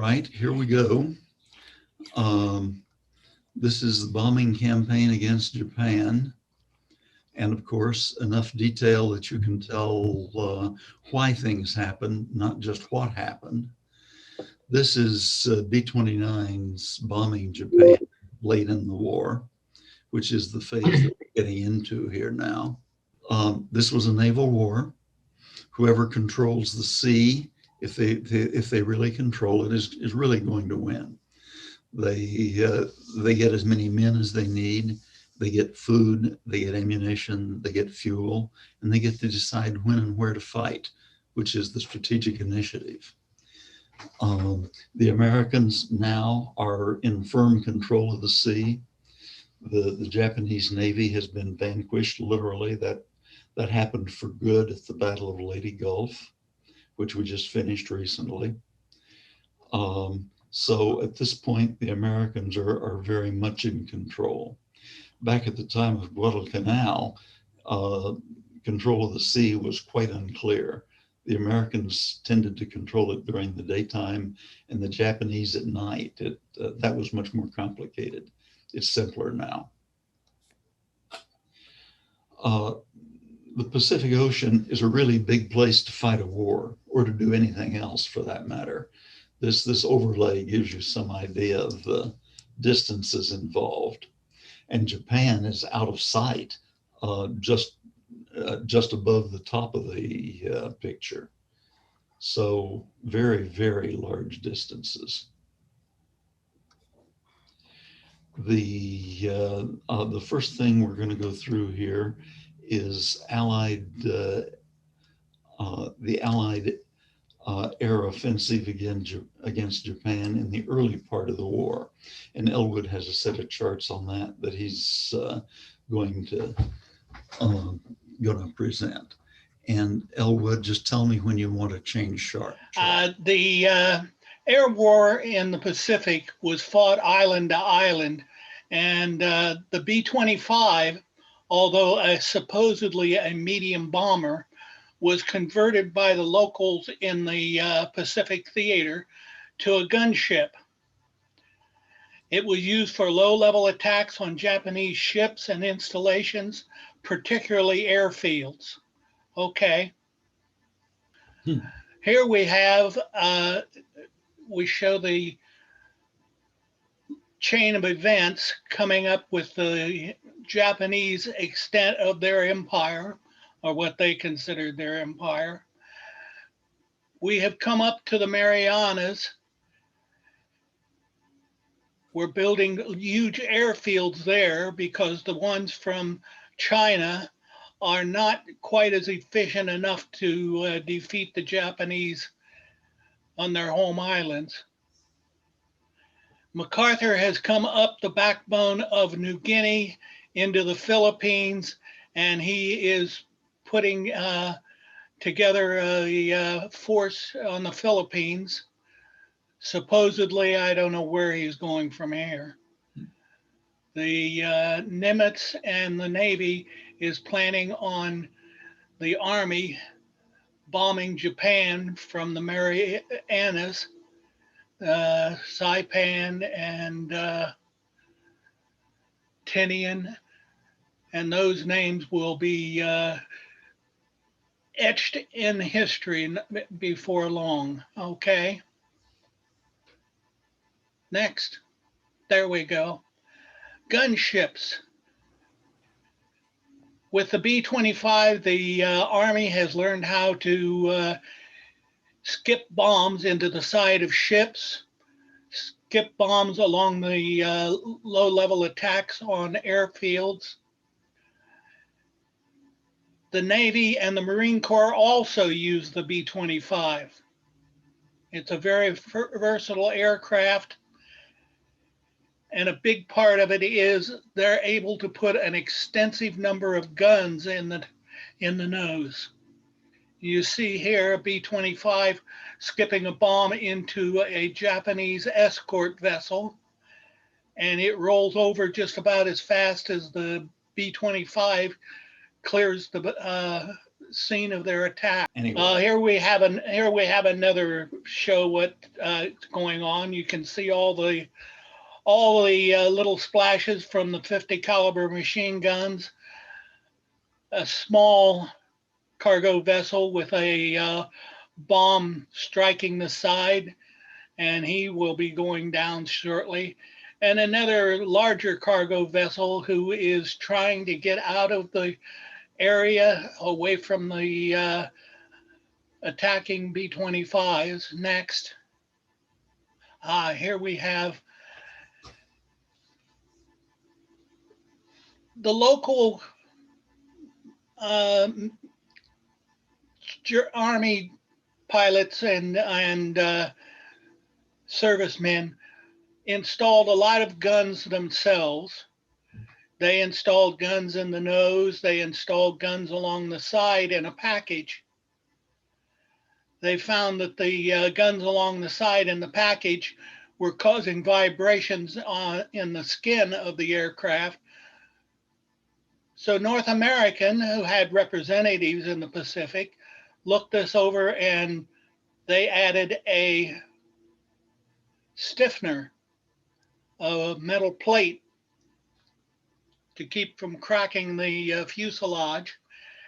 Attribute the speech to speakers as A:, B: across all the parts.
A: right, here we go. This is the bombing campaign against Japan. And of course, enough detail that you can tell why things happened, not just what happened. This is B-29's bombing Japan late in the war, which is the phase that we're getting into here now. This was a naval war. Whoever controls the sea, if they really control it, is really going to win. They get as many men as they need. They get food, they get ammunition, they get fuel, and they get to decide when and where to fight, which is the strategic initiative. The Americans now are in firm control of the sea. The Japanese Navy has been vanquished, literally. That happened for good at the Battle of Leyte Gulf, which we just finished recently. So at this point, the Americans are very much in control. Back at the time of Guadalcanal, control of the sea was quite unclear. The Americans tended to control it during the daytime and the Japanese at night. That was much more complicated. It's simpler now. The Pacific Ocean is a really big place to fight a war or to do anything else for that matter. This overlay gives you some idea of the distances involved. And Japan is out of sight, just above the top of the picture. So very, very large distances. The first thing we're going to go through here is the Allied air offensive against Japan in the early part of the war. And Elwood has a set of charts on that he's going to present. And Elwood, just tell me when you want to change chart.
B: The air war in the Pacific was fought island to island, and the B-25, although supposedly a medium bomber, was converted by the locals in the Pacific theater to a gunship. It was used for low-level attacks on Japanese ships and installations, particularly airfields. Okay. Here we have, we show the chain of events coming up with the Japanese extent of their empire, or what they considered their empire. We have come up to the Marianas. We're building huge airfields there because the ones from China are not quite as efficient enough to defeat the Japanese on their home islands. MacArthur has come up the backbone of New Guinea into the Philippines, and he is putting together a force on the Philippines. Supposedly, I don't know where he's going from here. The Nimitz and the Navy is planning on the Army bombing Japan from the Marianas, Saipan and Tinian, and those names will be etched in history before long. Okay. Next. There we go. Gunships. With the B-25, the Army has learned how to skip bombs into the side of ships, skip bombs along the low-level attacks on airfields. The Navy and the Marine Corps also use the B-25. It's a very versatile aircraft, and a big part of it is they're able to put an extensive number of guns in the nose. You see here a B-25 skipping a bomb into a Japanese escort vessel, and it rolls over just about as fast as the B-25 clears the scene of their attack.
A: Anyway,
B: Here we have another show what's going on. You can see all the little splashes from the 50 caliber machine guns, a small cargo vessel with a bomb striking the side, and he will be going down shortly. And another larger cargo vessel who is trying to get out of the area away from the attacking B-25s. Next. Here we have the local Army pilots and servicemen installed a lot of guns themselves. They installed guns in the nose. They installed guns along the side in a package. They found that the guns along the side in the package were causing vibrations in the skin of the aircraft. So North American, who had representatives in the Pacific, looked this over and they added a stiffener, a metal plate to keep from cracking the fuselage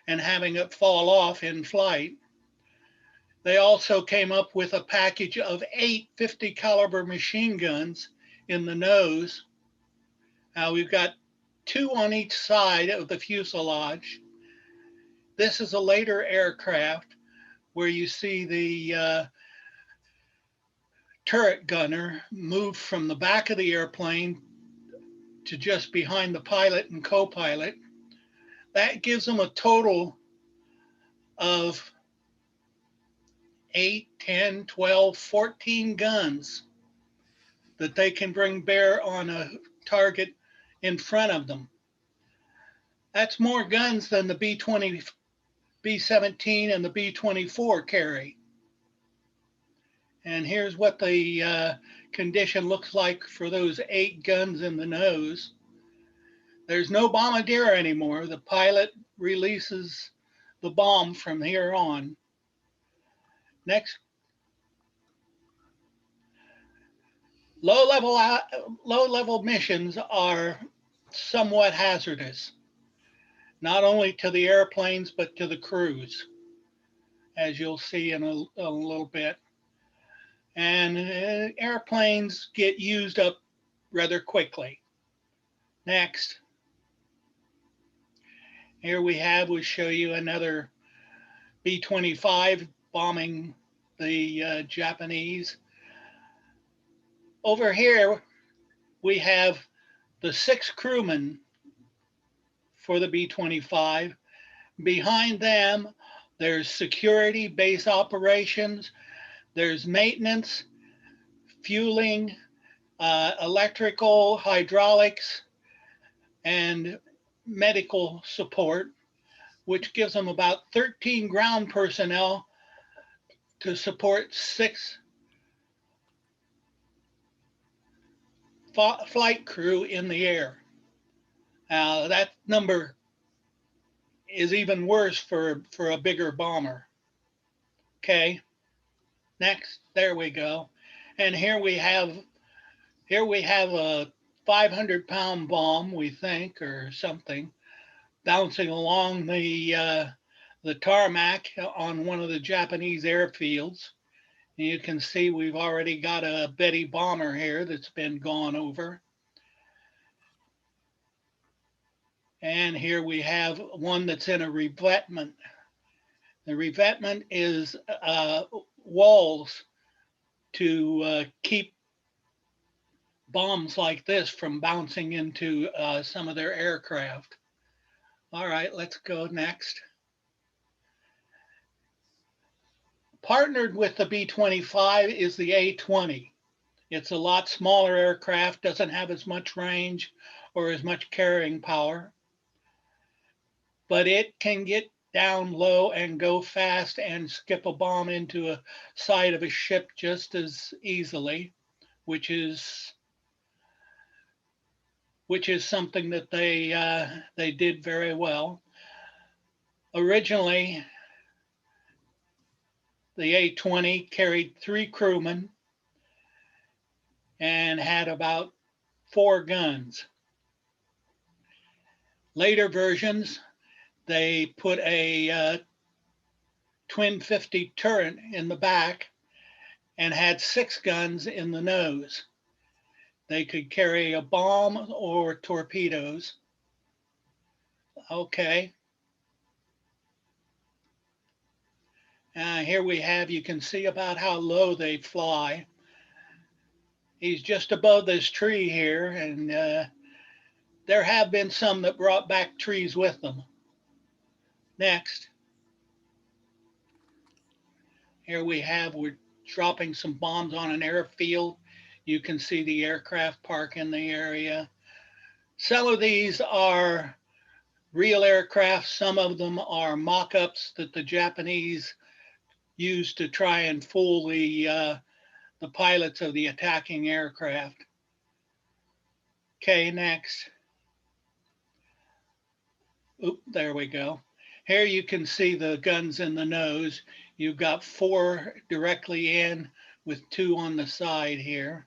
B: and having it fall off in flight. They also came up with a package of 8 50 caliber machine guns in the nose. Now we've got 2 on each side of the fuselage. This is a later aircraft where you see the turret gunner move from the back of the airplane to just behind the pilot and co-pilot. That gives them a total of 8, 10, 12, 14 guns that they can bring bear on a target in front of them. That's more guns than the B-20, B-17 and the B-24 carry. And here's what the condition looks like for those 8 guns in the nose. There's no bombardier anymore. The pilot releases the bomb from here on. Next. Low-level missions are somewhat hazardous, not only to the airplanes, but to the crews, as you'll see in a little bit. And airplanes get used up rather quickly. Next. Here we'll show you another B-25 bombing the Japanese. Over here, we have the 6 crewmen for the B-25. Behind them, there's security, base operations, there's maintenance, fueling, electrical, hydraulics, and medical support, which gives them about 13 ground personnel to support 6 flight crew in the air. That number is even worse for a bigger bomber. Okay, next, there we go. And here we have a 500-pound bomb, we think, or something, bouncing along the tarmac on one of the Japanese airfields. And you can see we've already got a Betty bomber here that's been gone over. And here we have one that's in a revetment. The revetment is walls to keep bombs like this from bouncing into some of their aircraft. All right, let's go next. Partnered with the B-25 is the A-20. It's a lot smaller aircraft, doesn't have as much range or as much carrying power, but it can get down low and go fast and skip a bomb into a side of a ship just as easily, which is something that they did very well. Originally, the A-20 carried 3 crewmen and had about 4 guns. Later versions, they put a twin 50 turret in the back and had 6 guns in the nose. They could carry a bomb or torpedoes. Okay. Here we have, you can see about how low they fly. He's just above this tree here, and there have been some that brought back trees with them. Next. Here we're dropping some bombs on an airfield. You can see the aircraft park in the area. Some of these are real aircraft. Some of them are mock-ups that the Japanese used to try and fool the pilots of the attacking aircraft. Okay, next. Oop, there we go. Here you can see the guns in the nose. You've got 4 directly in with 2 on the side here.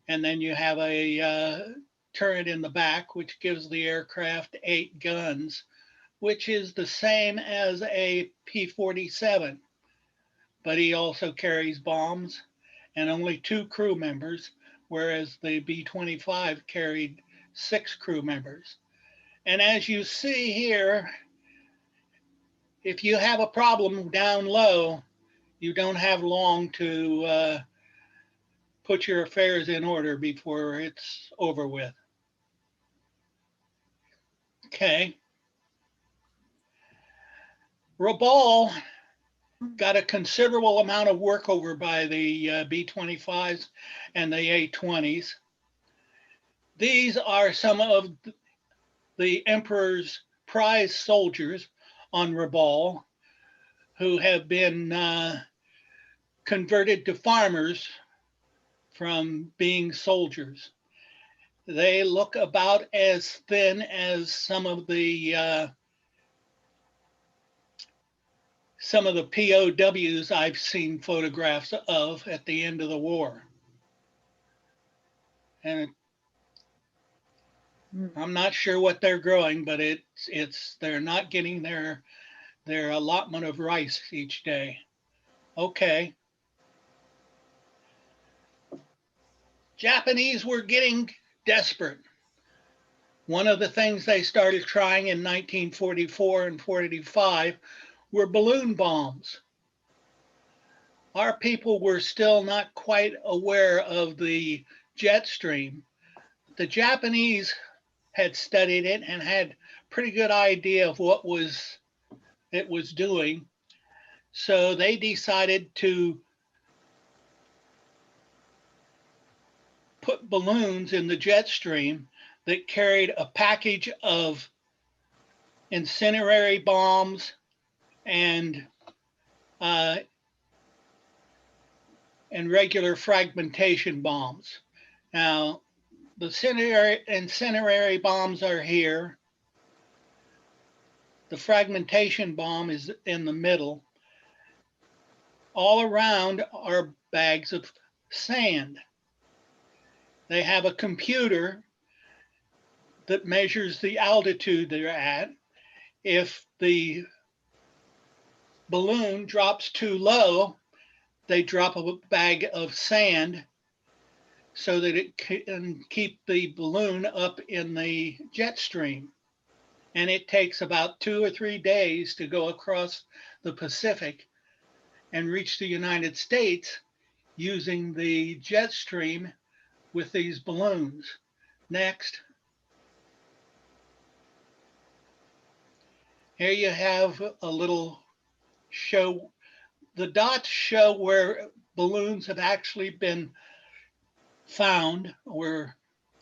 B: And then you have a turret in the back, which gives the aircraft 8 guns, which is the same as a P-47. But he also carries bombs and only 2 crew members, whereas the B-25 carried 6 crew members. And as you see here, if you have a problem down low, you don't have long to put your affairs in order before it's over with. Okay. Rabaul got a considerable amount of work over by the B-25s and the A-20s. These are some of the Emperor's prize soldiers on Rabaul who have been converted to farmers from being soldiers. They look about as thin as some of the POWs I've seen photographs of at the end of the war. And I'm not sure what they're growing, but they're not getting their allotment of rice each day. Okay. Japanese were getting desperate. One of the things they started trying in 1944 and 45 were balloon bombs. Our people were still not quite aware of the jet stream. The Japanese had studied it and had a pretty good idea of what it was doing. So they decided to put balloons in the jet stream that carried a package of incendiary bombs and regular fragmentation bombs. Now, the incendiary bombs are here. The fragmentation bomb is in the middle. All around are bags of sand. They have a computer that measures the altitude they're at. If the balloon drops too low, they drop a bag of sand so that it can keep the balloon up in the jet stream. And it takes about 2 or 3 days to go across the Pacific and reach the United States using the jet stream with these balloons. Next. Here you have a little show. The dots show where balloons have actually been found or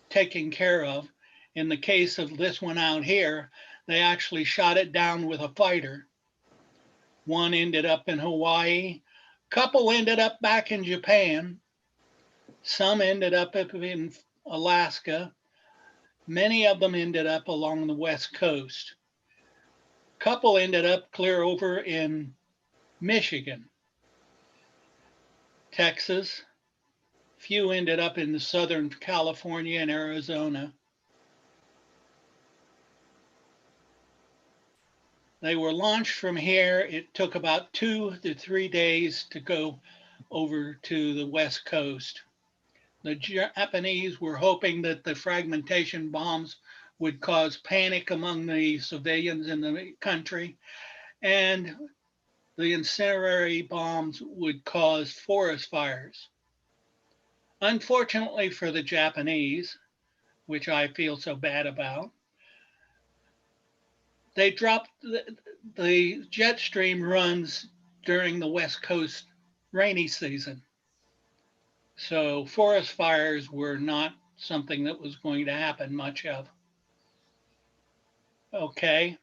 B: taken care of. In the case of this one out here, they actually shot it down with a fighter. One ended up in Hawaii. A couple ended up back in Japan. Some ended up in Alaska. Many of them ended up along the West Coast. A couple ended up clear over in Michigan, Texas. Few ended up in the Southern California and Arizona. They were launched from here. It took about 2 to 3 days to go over to the West Coast. The Japanese were hoping that the fragmentation bombs would cause panic among the civilians in the country, and the incendiary bombs would cause forest fires. Unfortunately for the Japanese, which I feel so bad about, they dropped the jet stream runs during the West Coast rainy season. So forest fires were not something that was going to happen much of. Okay.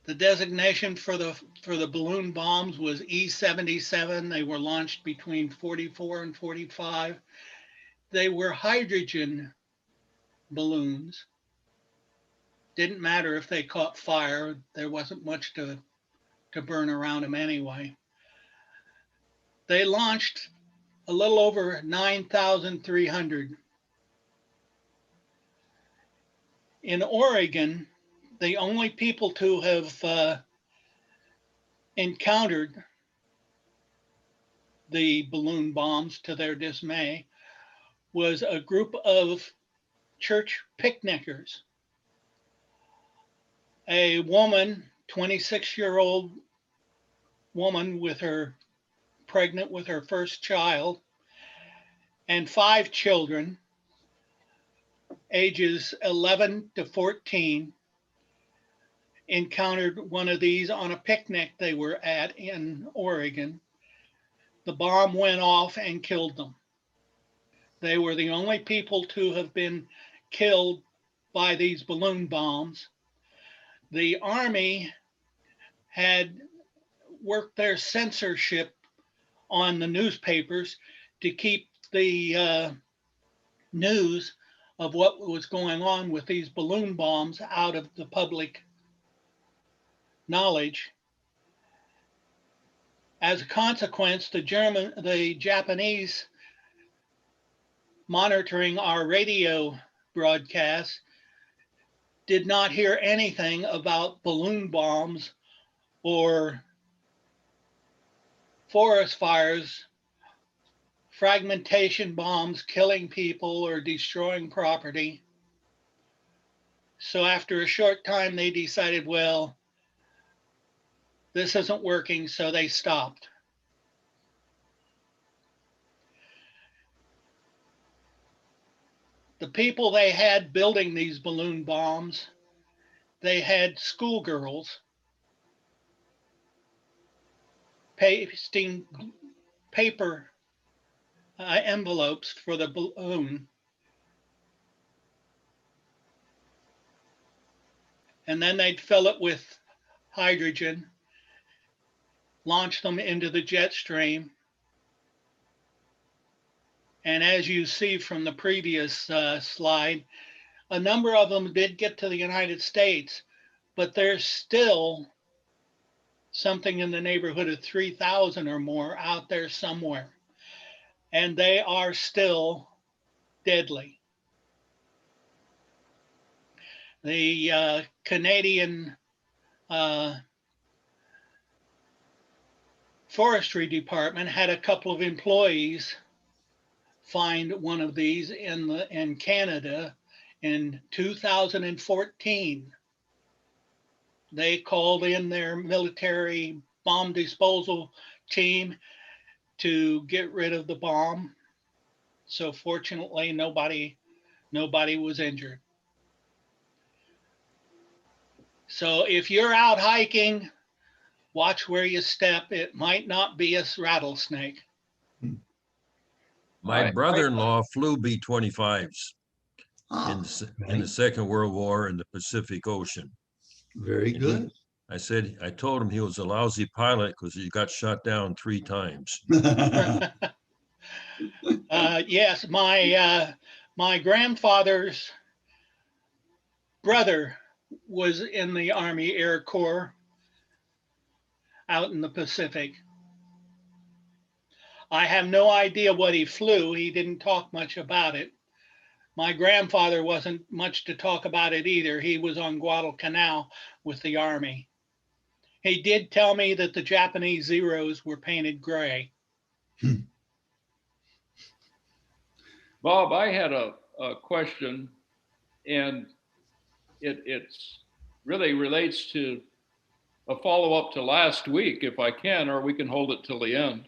B: The designation for the balloon bombs was E-77. They were launched between 44 and 45. They were hydrogen balloons. Didn't matter if they caught fire. There wasn't much to burn around them anyway. They launched a little over 9,300. In Oregon, the only people to have encountered the balloon bombs, to their dismay, was a group of church picnickers. A woman, 26-year-old woman pregnant with her first child, and 5 children, ages 11 to 14, encountered one of these on a picnic they were at in Oregon. The bomb went off and killed them. They were the only people to have been killed by these balloon bombs. The Army had worked their censorship on the newspapers to keep the news of what was going on with these balloon bombs out of the public knowledge. As a consequence, the Japanese, monitoring our radio broadcasts, did not hear anything about balloon bombs or forest fires, fragmentation bombs killing people or destroying property. So after a short time, they decided, well, this isn't working, so they stopped. The people they had building these balloon bombs, they had schoolgirls pasting paper envelopes for the balloon, and then they'd fill it with hydrogen, launch them into the jet stream. And as you see from the previous slide, a number of them did get to the United States, but there's still something in the neighborhood of 3,000 or more out there somewhere. And they are still deadly. The Canadian Forestry Department had a couple of employees find one of these in Canada in 2014. They called in their military bomb disposal team to get rid of the bomb. So fortunately, nobody was injured. So if you're out hiking, watch where you step. It might not be a rattlesnake.
C: My brother-in-law flew B-25s in the Second World War in the Pacific Ocean.
A: Very good.
C: I told him he was a lousy pilot because he got shot down 3 times.
B: Yes, my grandfather's brother was in the Army Air Corps out in the Pacific. I have no idea what he flew. He didn't talk much about it. My grandfather wasn't much to talk about it either. He was on Guadalcanal with the Army. He did tell me that the Japanese Zeros were painted gray.
D: Bob, I had a question, and it's really relates to a follow-up to last week, if I can, or we can hold it till the end.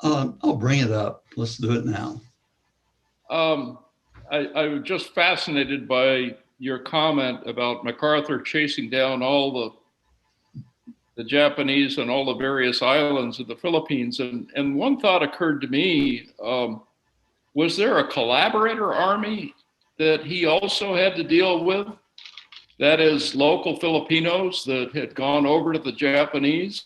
A: I'll bring it up. Let's do it now.
D: I was just fascinated by your comment about MacArthur chasing down all the Japanese on all the various islands of the Philippines. And one thought occurred to me, was there a collaborator army that he also had to deal with? That is local Filipinos that had gone over to the Japanese?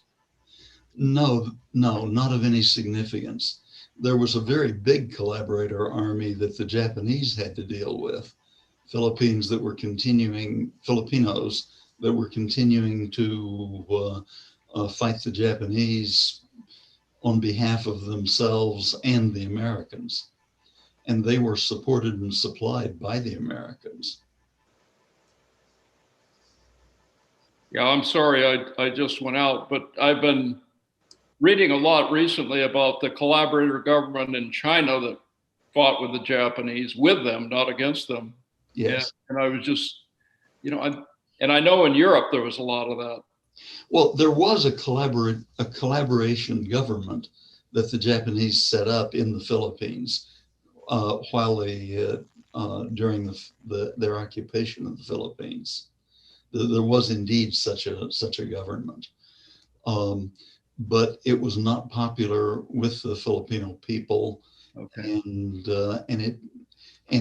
A: No, not of any significance. There was a very big collaborator army that the Japanese had to deal with. Filipinos that were continuing to fight the Japanese on behalf of themselves and the Americans. And they were supported and supplied by the Americans.
D: Yeah, I'm sorry, I just went out, but I've been reading a lot recently about the collaborator government in China that fought with the Japanese, with them, not against them.
A: Yes.
D: And I was just, and I know in Europe there was a lot of that.
A: Well, there was a collaboration government that the Japanese set up in the Philippines while they during their occupation of the Philippines. There was indeed such a government, but it was not popular with the Filipino people,
D: okay.
A: and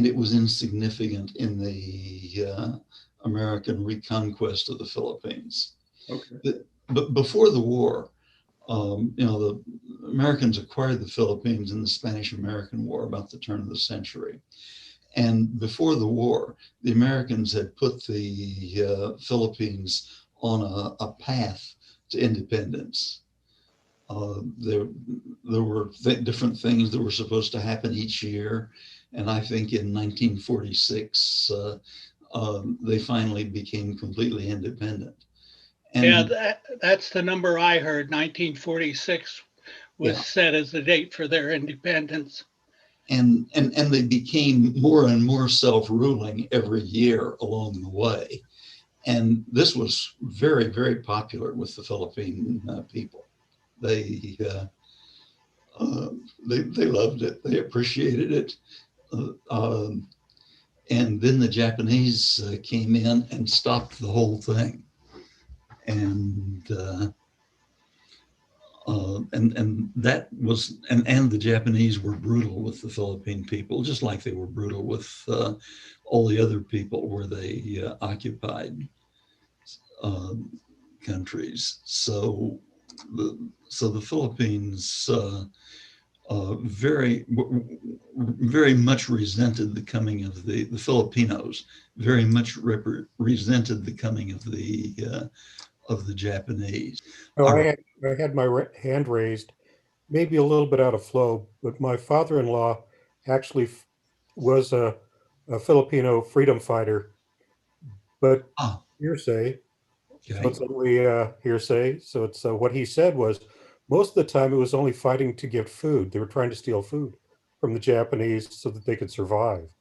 A: it was insignificant in the American reconquest of the Philippines.
D: Okay.
A: But before the war, the Americans acquired the Philippines in the Spanish-American War about the turn of the century. And before the war, the Americans had put the Philippines on a path to independence. There were different things that were supposed to happen each year. And I think in 1946, they finally became completely independent. And
B: yeah, that's the number I heard. 1946 was set as the date for their independence.
A: And they became more and more self-ruling every year along the way. And this was very, very popular with the Philippine people. They loved it. They appreciated it. And then the Japanese came in and stopped the whole thing. And that was, and the Japanese were brutal with the Philippine people, just like they were brutal with all the other people where they occupied countries. So the Philippines very much resented the coming of the Filipinos. Very much resented the coming of the Japanese.
E: Oh, I had my hand raised, maybe a little bit out of flow, but my father-in-law actually was a Filipino freedom fighter, but hearsay.
A: Okay.
E: So it's only hearsay. So it's what he said was most of the time it was only fighting to get food. They were trying to steal food from the Japanese so that they could survive.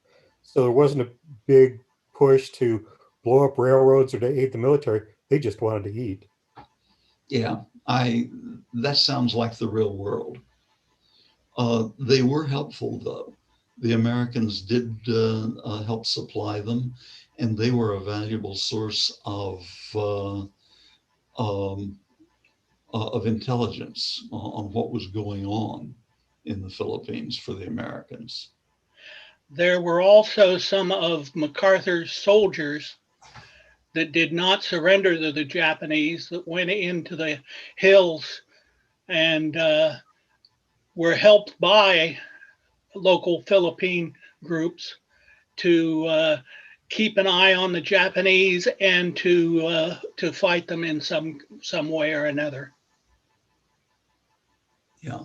E: So there wasn't a big push to blow up railroads or to aid the military. They just wanted to eat.
A: Yeah, that sounds like the real world. They were helpful though. The Americans did help supply them, and they were a valuable source of intelligence on what was going on in the Philippines for the Americans.
B: There were also some of MacArthur's soldiers that did not surrender to the Japanese, that went into the hills and were helped by local Philippine groups to keep an eye on the Japanese and to fight them in some way or another.
A: Yeah.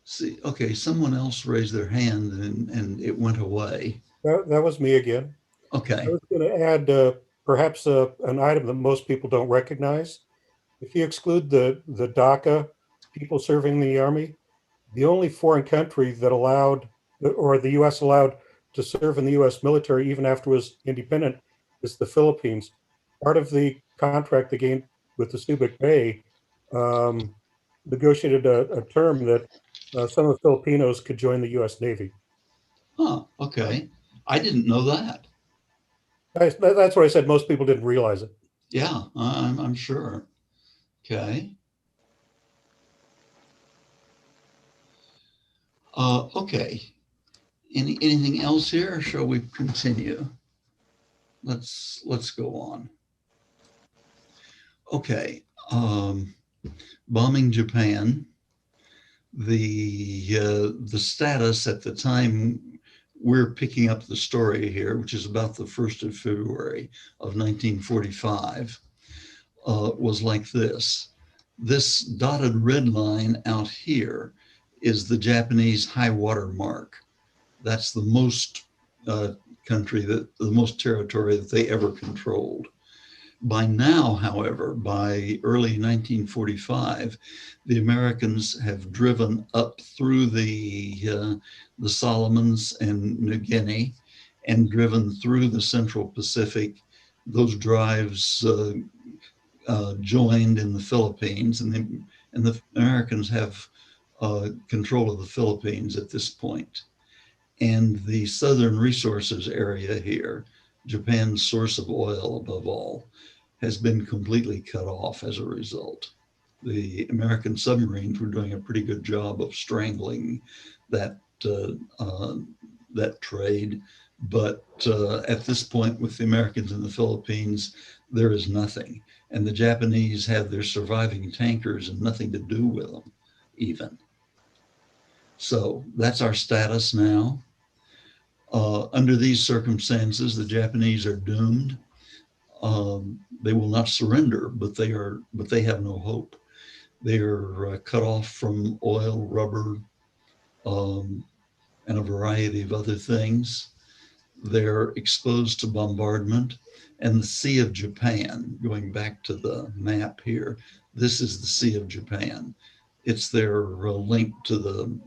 A: See, okay, someone else raised their hand and it went away.
E: That was me again.
A: Okay.
E: I was going to add perhaps an item that most people don't recognize. If you exclude the DACA people serving in the Army, the only foreign country that allowed, or the U.S. allowed to serve in the U.S. military even after it was independent, is the Philippines. Part of the contract they gained with the Subic Bay negotiated a term that some of the Filipinos could join the U.S. Navy.
A: Huh, okay. I didn't know that.
E: That's what I said. Most people didn't realize it.
A: Yeah, I'm sure. Okay. Okay. Anything else here, or shall we continue? Let's go on. Okay. Bombing Japan. The status at the time we're picking up the story here, which is about the 1st of February of 1945, was like this. This dotted red line out here is the Japanese high water mark. That's the most country, the most territory that they ever controlled. By now, however, by early 1945, the Americans have driven up through the Solomons and New Guinea and driven through the Central Pacific. Those drives joined in the Philippines, and the Americans have control of the Philippines at this point. And the Southern Resources area here, Japan's source of oil above all, has been completely cut off as a result. The American submarines were doing a pretty good job of strangling that that trade, but at this point, with the Americans in the Philippines, there is nothing, and the Japanese have their surviving tankers and nothing to do with them, even. So that's our status now. Under these circumstances, the Japanese are doomed. They will not surrender, but they have no hope. They are cut off from oil, rubber, and a variety of other things. They're exposed to bombardment, and the Sea of Japan, going back to the map here, this is the Sea of Japan. It's their link to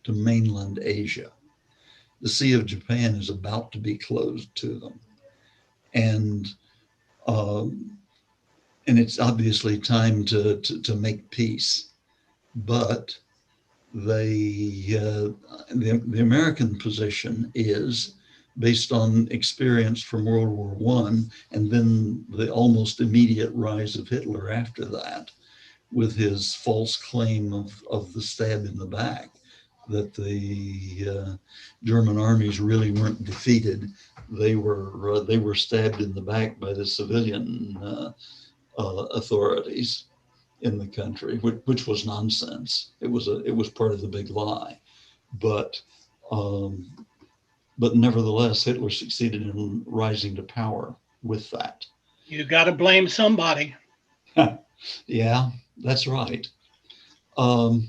A: mainland Asia. The Sea of Japan is about to be closed to them. And it's obviously time to make peace. But the American position is based on experience from World War I, and then the almost immediate rise of Hitler after that, with his false claim of the stab in the back, that the German armies really weren't defeated. They were stabbed in the back by the civilian authorities in the country, which was nonsense. It was part of the big lie, but nevertheless, Hitler succeeded in rising to power with that.
B: You got to blame somebody.
A: Yeah, that's right. The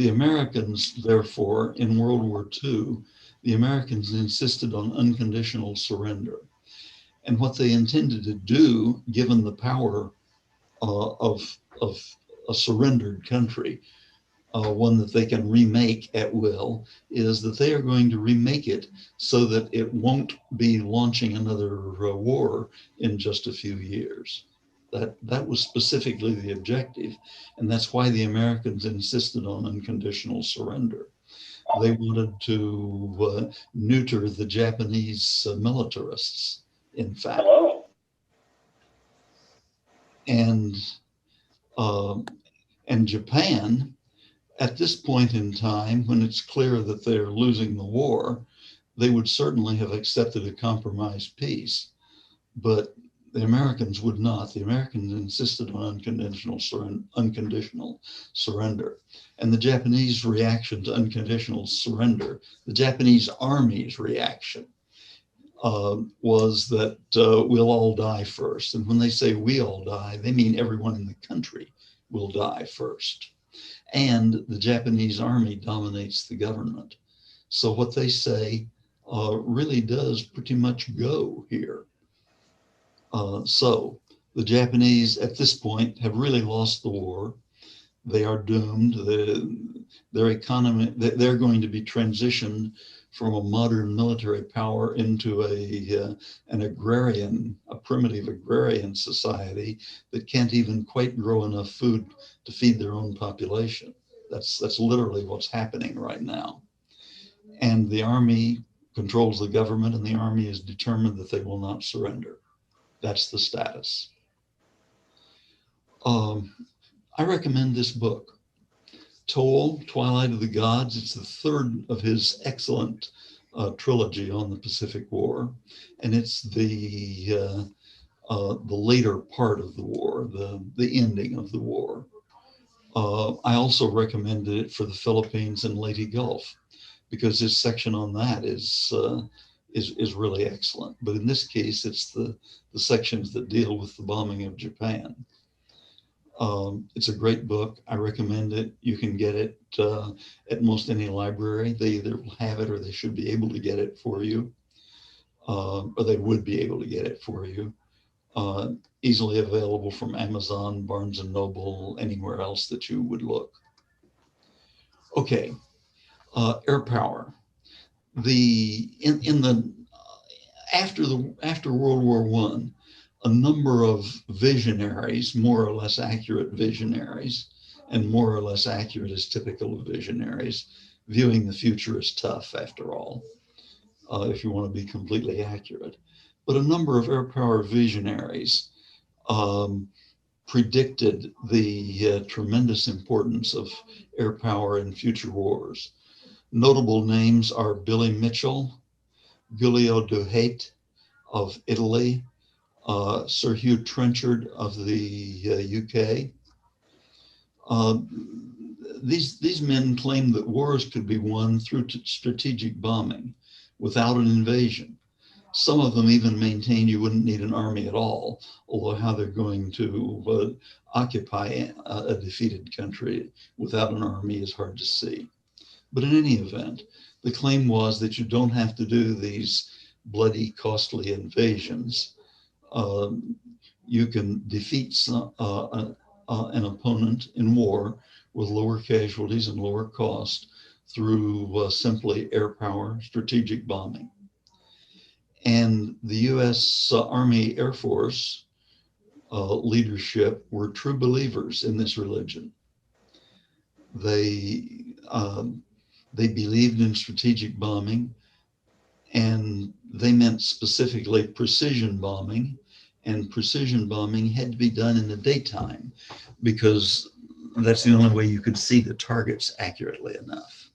A: Americans, therefore, in World War II, the Americans insisted on unconditional surrender. And what they intended to do, given the power of a surrendered country, one that they can remake at will, is that they are going to remake it so that it won't be launching another war in just a few years. That was specifically the objective, and that's why the Americans insisted on unconditional surrender. They wanted to neuter the Japanese militarists, in fact. And Japan, at this point in time, when it's clear that they're losing the war, they would certainly have accepted a compromised peace. But The Americans would not. The Americans insisted on unconditional surrender. And the Japanese reaction to unconditional surrender, the Japanese army's reaction, was that we'll all die first. And when they say we all die, they mean everyone in the country will die first. And the Japanese army dominates the government. So what they say really does pretty much go here. So the Japanese at this point have really lost the war. They are doomed. Their economy, they're going to be transitioned from a modern military power into a primitive agrarian society that can't even quite grow enough food to feed their own population. That's literally what's happening right now. And the army controls the government, and the army is determined that they will not surrender. That's the status. I recommend this book, Toll, Twilight of the Gods. It's the third of his excellent trilogy on the Pacific War, and it's the later part of the war, the ending of the war. I also recommended it for the Philippines and Leyte Gulf, because this section on that is really excellent. But in this case, it's the sections that deal with the bombing of Japan. It's a great book. I recommend it. You can get it at most any library. They either will have it or they should be able to get it for you, or they would be able to get it for you. Easily available from Amazon, Barnes & Noble, anywhere else that you would look. Okay, air power. After World War I, a number of visionaries, more or less accurate visionaries, and more or less accurate is typical of visionaries, viewing the future as tough after all, if you want to be completely accurate. But a number of air power visionaries predicted the tremendous importance of air power in future wars. Notable names are Billy Mitchell, Giulio Douhet of Italy, Sir Hugh Trenchard of the UK. These men claimed that wars could be won through strategic bombing without an invasion. Some of them even maintained you wouldn't need an army at all, although how they're going to occupy a defeated country without an army is hard to see. But in any event, the claim was that you don't have to do these bloody, costly invasions. You can defeat an opponent in war with lower casualties and lower cost through simply air power, strategic bombing. And the US Army Air Force leadership were true believers in this religion. They believed in strategic bombing, and they meant specifically precision bombing, and precision bombing had to be done in the daytime because that's the only way you could see the targets accurately enough.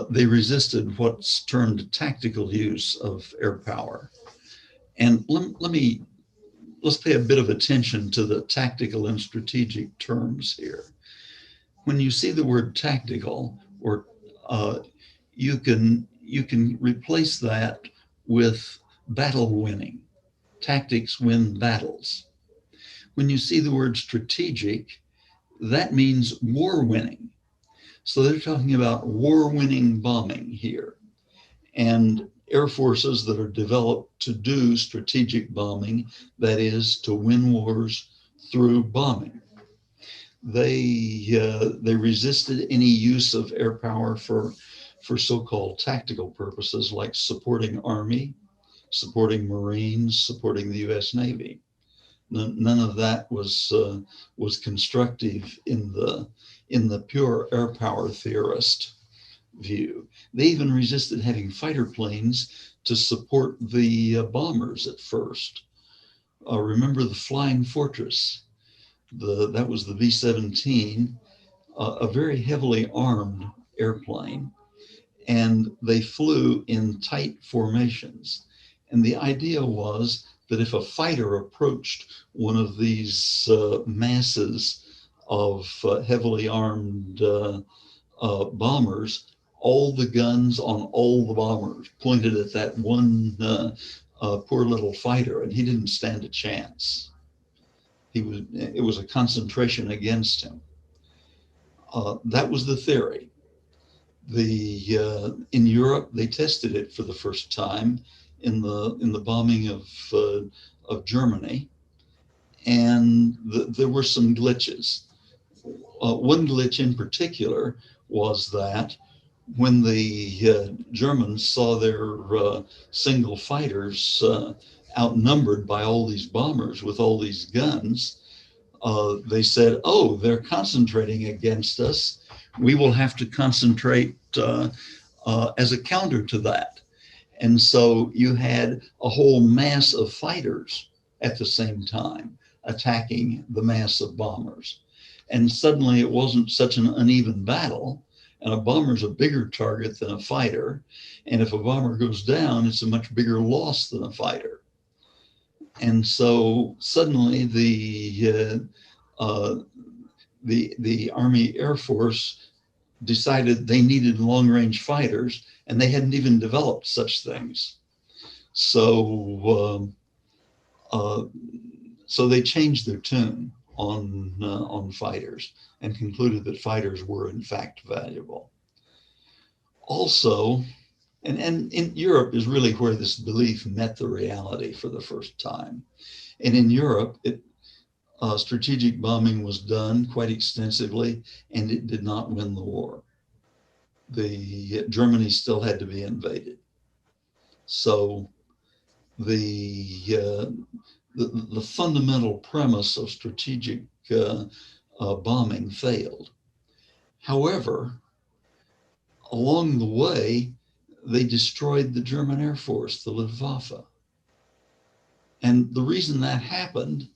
A: They resisted what's termed tactical use of air power. And let's pay a bit of attention to the tactical and strategic terms here. When you see the word tactical, or you can replace that with battle winning. Tactics win battles. When you see the word strategic, that means war winning. So they're talking about war winning bombing here, and air forces that are developed to do strategic bombing, that is to win wars through bombing. They resisted any use of air power for so-called tactical purposes like supporting Army, supporting Marines, supporting the US Navy. None of that was constructive in the pure air power theorist view. They even resisted having fighter planes to support the bombers at first. Remember the Flying Fortress? That was the B-17, a very heavily armed airplane, and they flew in tight formations. And the idea was that if a fighter approached one of these masses of heavily armed bombers, all the guns on all the bombers pointed at that one poor little fighter, and he didn't stand a chance. It was a concentration against him. That was the theory. In Europe, they tested it for the first time in the bombing of Germany, and there were some glitches. One glitch in particular was that when the Germans saw their single fighters outnumbered by all these bombers with all these guns, they said, "Oh, they're concentrating against us. We will have to concentrate as a counter to that." And so you had a whole mass of fighters at the same time attacking the mass of bombers. And suddenly it wasn't such an uneven battle. And a bomber's a bigger target than a fighter. And if a bomber goes down, it's a much bigger loss than a fighter. And so suddenly the Army Air Force decided they needed long-range fighters, and they hadn't even developed such things. So so they changed their tune on fighters and concluded that fighters were in fact valuable. Also, and in Europe is really where this belief met the reality for the first time. And in Europe, strategic bombing was done quite extensively, and it did not win the war. Germany still had to be invaded. So the fundamental premise of strategic bombing failed. However, along the way, they destroyed the German Air Force, the Luftwaffe. And the reason that happened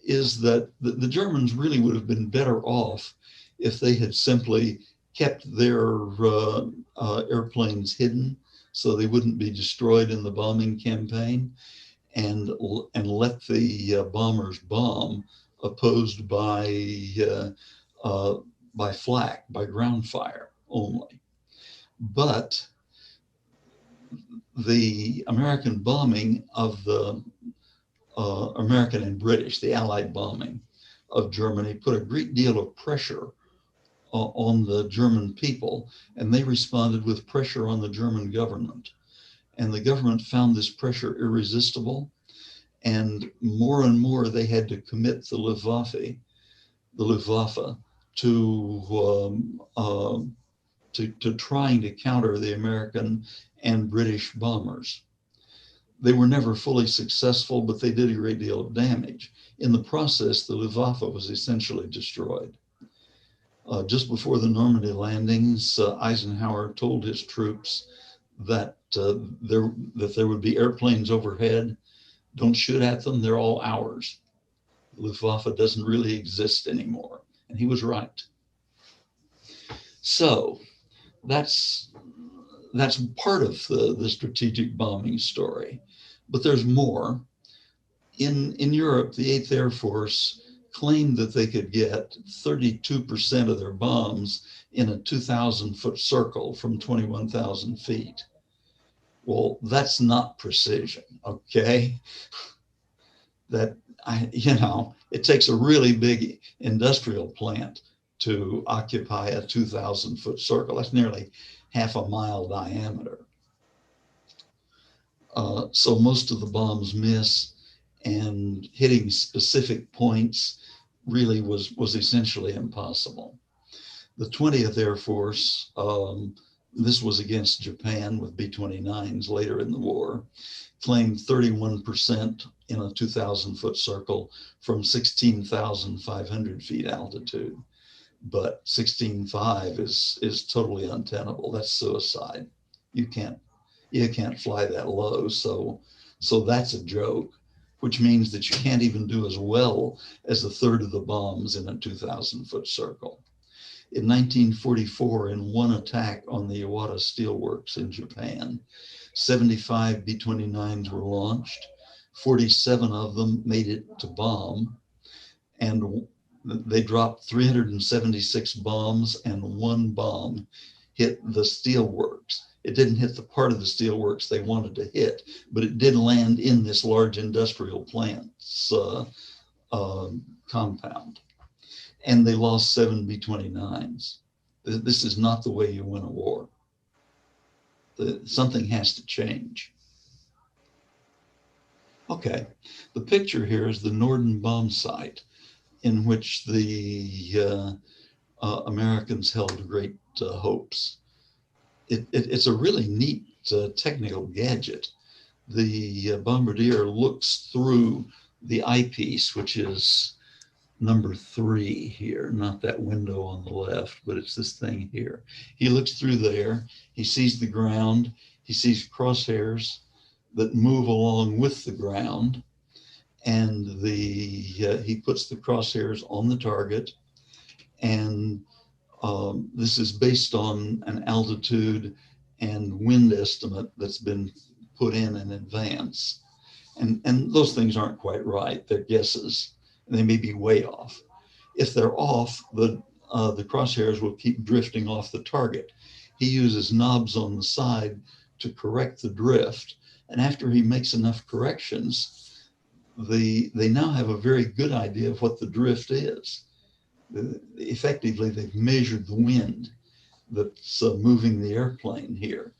A: is that the Germans really would have been better off if they had simply kept their airplanes hidden so they wouldn't be destroyed in the bombing campaign, and let the bombers bomb opposed by flak, by ground fire only. But the American bombing of the American and British, the Allied bombing of Germany, put a great deal of pressure on the German people, and they responded with pressure on the German government. And the government found this pressure irresistible, and more they had to commit the Luftwaffe to trying to counter the American and British bombers. They were never fully successful, but they did a great deal of damage. In the process, the Luftwaffe was essentially destroyed. Just before the Normandy landings, Eisenhower told his troops that there would be airplanes overhead. Don't shoot at them, they're all ours. The Luftwaffe doesn't really exist anymore. And he was right. So that's part of the strategic bombing story. But there's more. In Europe, the 8th Air Force claimed that they could get 32% of their bombs in a 2,000-foot circle from 21,000 feet. Well, that's not precision, okay? It takes a really big industrial plant to occupy a 2,000-foot circle. That's nearly half a mile diameter. So most of the bombs miss, and hitting specific points really was essentially impossible. The 20th Air Force, this was against Japan with B-29s later in the war, claimed 31% in a 2,000-foot circle from 16,500 feet altitude. But 16.5 is totally untenable. That's suicide. You can't fly that low. So that's a joke, which means that you can't even do as well as a third of the bombs in a 2,000-foot circle. In 1944, in one attack on the Iwata Steelworks in Japan, 75 B-29s were launched. 47 of them made it to bomb, and they dropped 376 bombs, and one bomb hit the steelworks. It didn't hit the part of the steelworks they wanted to hit, but it did land in this large industrial plant's compound. And they lost 7 B-29s. This is not the way you win a war. Something has to change. Okay, the picture here is the Norden bomb site, in which the Americans held great hopes. It's a really neat technical gadget. The bombardier looks through the eyepiece, which is number 3 here, not that window on the left, but it's this thing here. He looks through there, he sees the ground, he sees crosshairs that move along with the ground, and he puts the crosshairs on the target, and this is based on an altitude and wind estimate that's been put in advance. And those things aren't quite right, they're guesses. They may be way off. If they're off, the crosshairs will keep drifting off the target. He uses knobs on the side to correct the drift. And after he makes enough corrections, they now have a very good idea of what the drift is. Effectively, they've measured the wind that's moving the airplane here.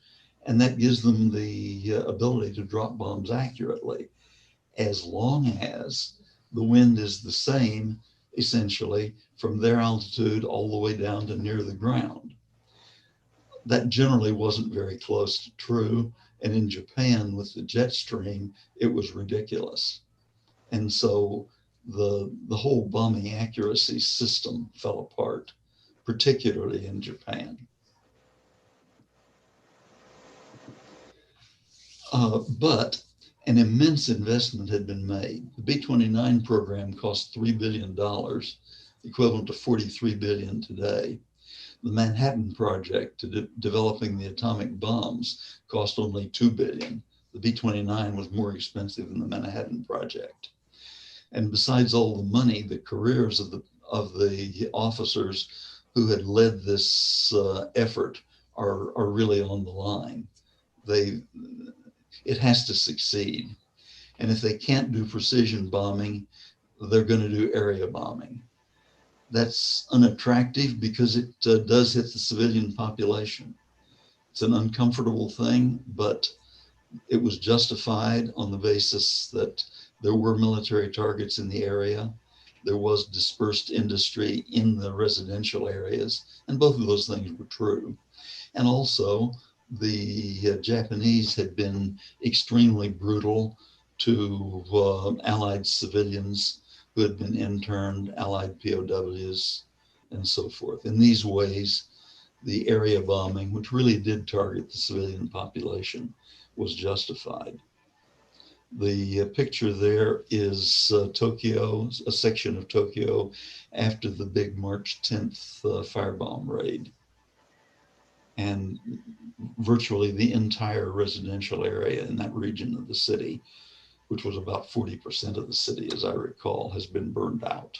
A: And that gives them the ability to drop bombs accurately, as long as the wind is the same, essentially, from their altitude all the way down to near the ground. That generally wasn't very close to true. And in Japan, with the jet stream, it was ridiculous. And so the whole bombing accuracy system fell apart, particularly in Japan. But an immense investment had been made. The B-29 program cost $3 billion, equivalent to $43 billion today. The Manhattan Project to developing the atomic bombs cost only $2 billion. The B-29 was more expensive than the Manhattan Project. And besides all the money, the careers of the officers who had led this effort are really on the line. It has to succeed. And if they can't do precision bombing, they're going to do area bombing. That's unattractive because it does hit the civilian population. It's an uncomfortable thing, but it was justified on the basis that there were military targets in the area. There was dispersed industry in the residential areas, and both of those things were true. And also, the Japanese had been extremely brutal to Allied civilians who had been interned, Allied POWs, and so forth. In these ways, the area bombing, which really did target the civilian population, was justified. The picture there is Tokyo, a section of Tokyo after the big March 10th firebomb raid. And virtually the entire residential area in that region of the city, which was about 40% of the city, as I recall, has been burned out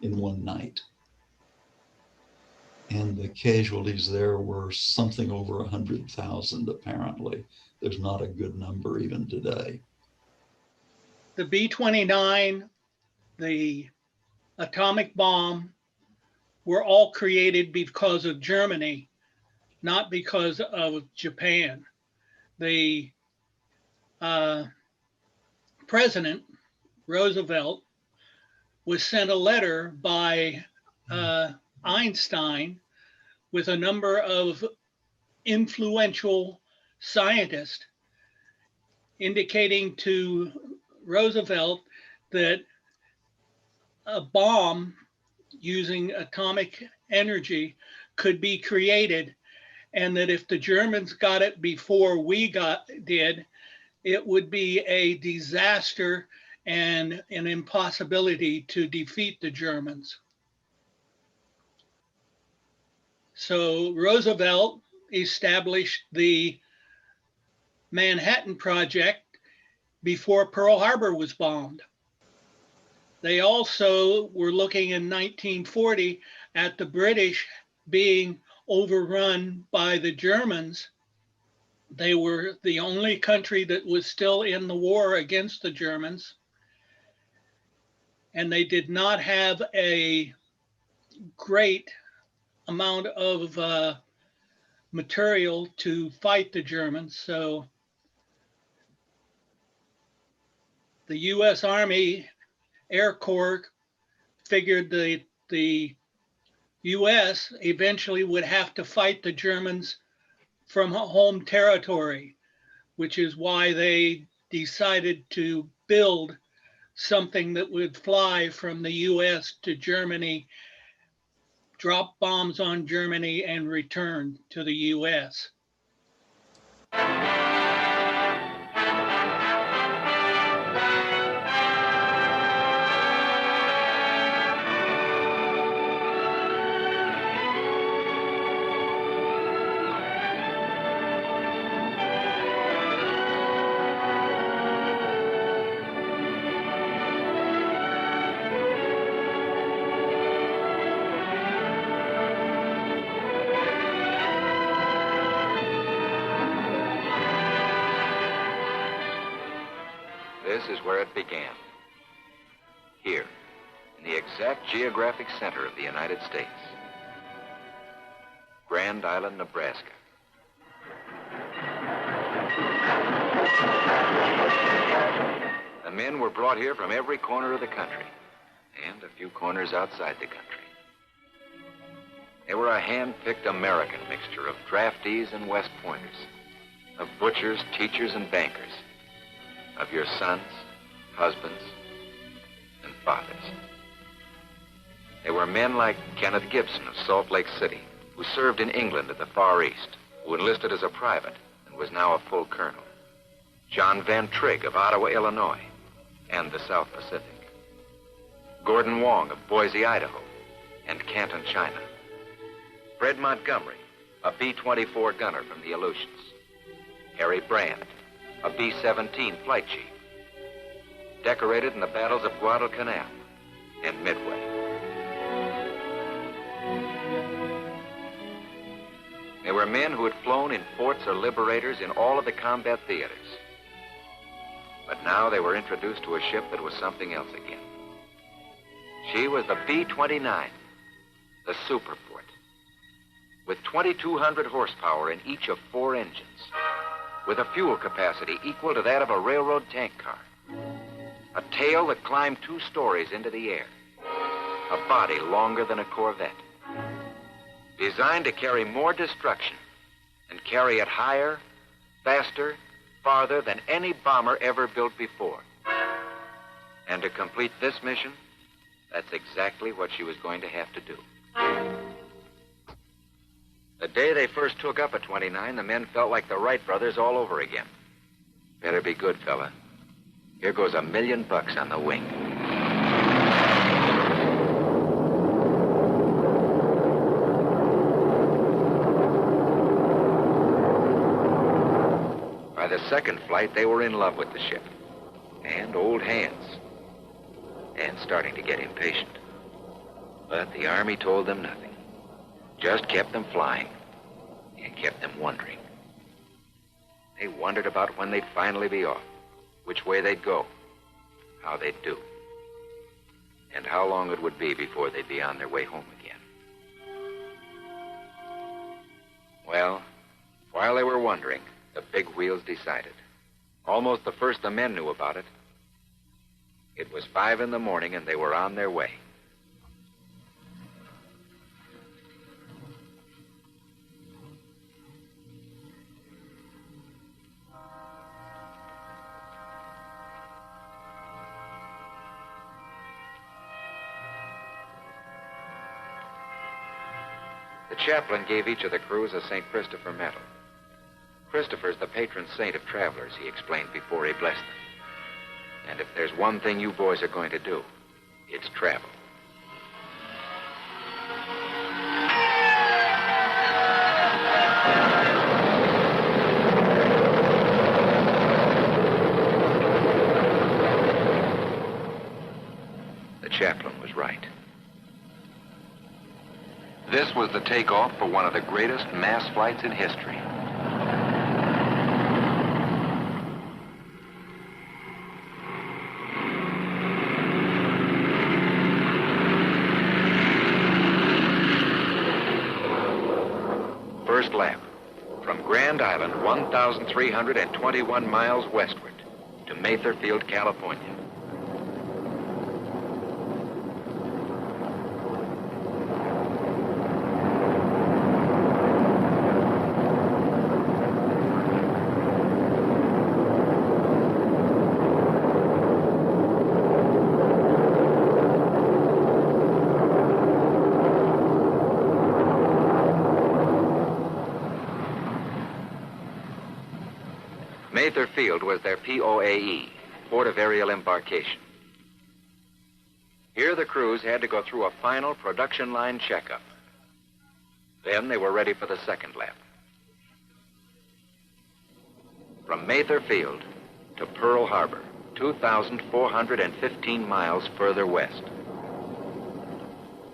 A: in one night. And the casualties there were something over 100,000, apparently. There's not a good number even today.
B: The B-29, the atomic bomb, were all created because of Germany, not because of Japan. The President Roosevelt was sent a letter by Einstein with a number of influential scientists indicating to Roosevelt that a bomb using atomic energy could be created, and that if the Germans got it before we did, it would be a disaster and an impossibility to defeat the Germans. So Roosevelt established the Manhattan Project before Pearl Harbor was bombed. They also were looking in 1940 at the British being overrun by the Germans. They were the only country that was still in the war against the Germans. And they did not have a great amount of material to fight the Germans. So the US Army Air Corps figured the US eventually would have to fight the Germans from home territory, which is why they decided to build something that would fly from the US to Germany, drop bombs on Germany, and return to the US.
F: This is where it began. Here, in the exact geographic center of the United States. Grand Island, Nebraska. The men were brought here from every corner of the country, and a few corners outside the country. They were a hand-picked American mixture of draftees and West Pointers, of butchers, teachers, and bankers, of your sons, husbands, and fathers. They were men like Kenneth Gibson of Salt Lake City, who served in England at the Far East, who enlisted as a private and was now a full colonel. John Van Trigg of Ottawa, Illinois, and the South Pacific. Gordon Wong of Boise, Idaho, and Canton, China. Fred Montgomery, a B-24 gunner from the Aleutians. Harry Brand, a B-17 flight chief, decorated in the battles of Guadalcanal and Midway. They were men who had flown in forts or liberators in all of the combat theaters. But now they were introduced to a ship that was something else again. She was the B-29, the Superfort, with 2,200 horsepower in each of 4 engines, with a fuel capacity equal to that of a railroad tank car, a tail that climbed 2 stories into the air, a body longer than a Corvette, designed to carry more destruction and carry it higher, faster, farther than any bomber ever built before. And to complete this mission, that's exactly what she was going to have to do. The day they first took up a 29, the men felt like the Wright brothers all over again. Better be good, fella. Here goes $1 million on the wing. By the second flight, they were in love with the ship. And old hands. And starting to get impatient. But the Army told them nothing. Just kept them flying and kept them wondering. They wondered about when they'd finally be off, which way they'd go, how they'd do, and how long it would be before they'd be on their way home again. Well, while they were wondering, the big wheels decided. Almost the first the men knew about it. It was 5 in the morning and they were on their way. The chaplain gave each of the crews a St. Christopher medal. Christopher's the patron saint of travelers, he explained before he blessed them. And if there's one thing you boys are going to do, it's travel. chaplain was right. This was the takeoff for one of the greatest mass flights in history. First lap, from Grand Island, 1,321 miles westward to Mather Field, California. Mather Field was their POAE, Port of Aerial Embarkation. Here the crews had to go through a final production line checkup. Then they were ready for the second lap. From Mather Field to Pearl Harbor, 2,415 miles further west.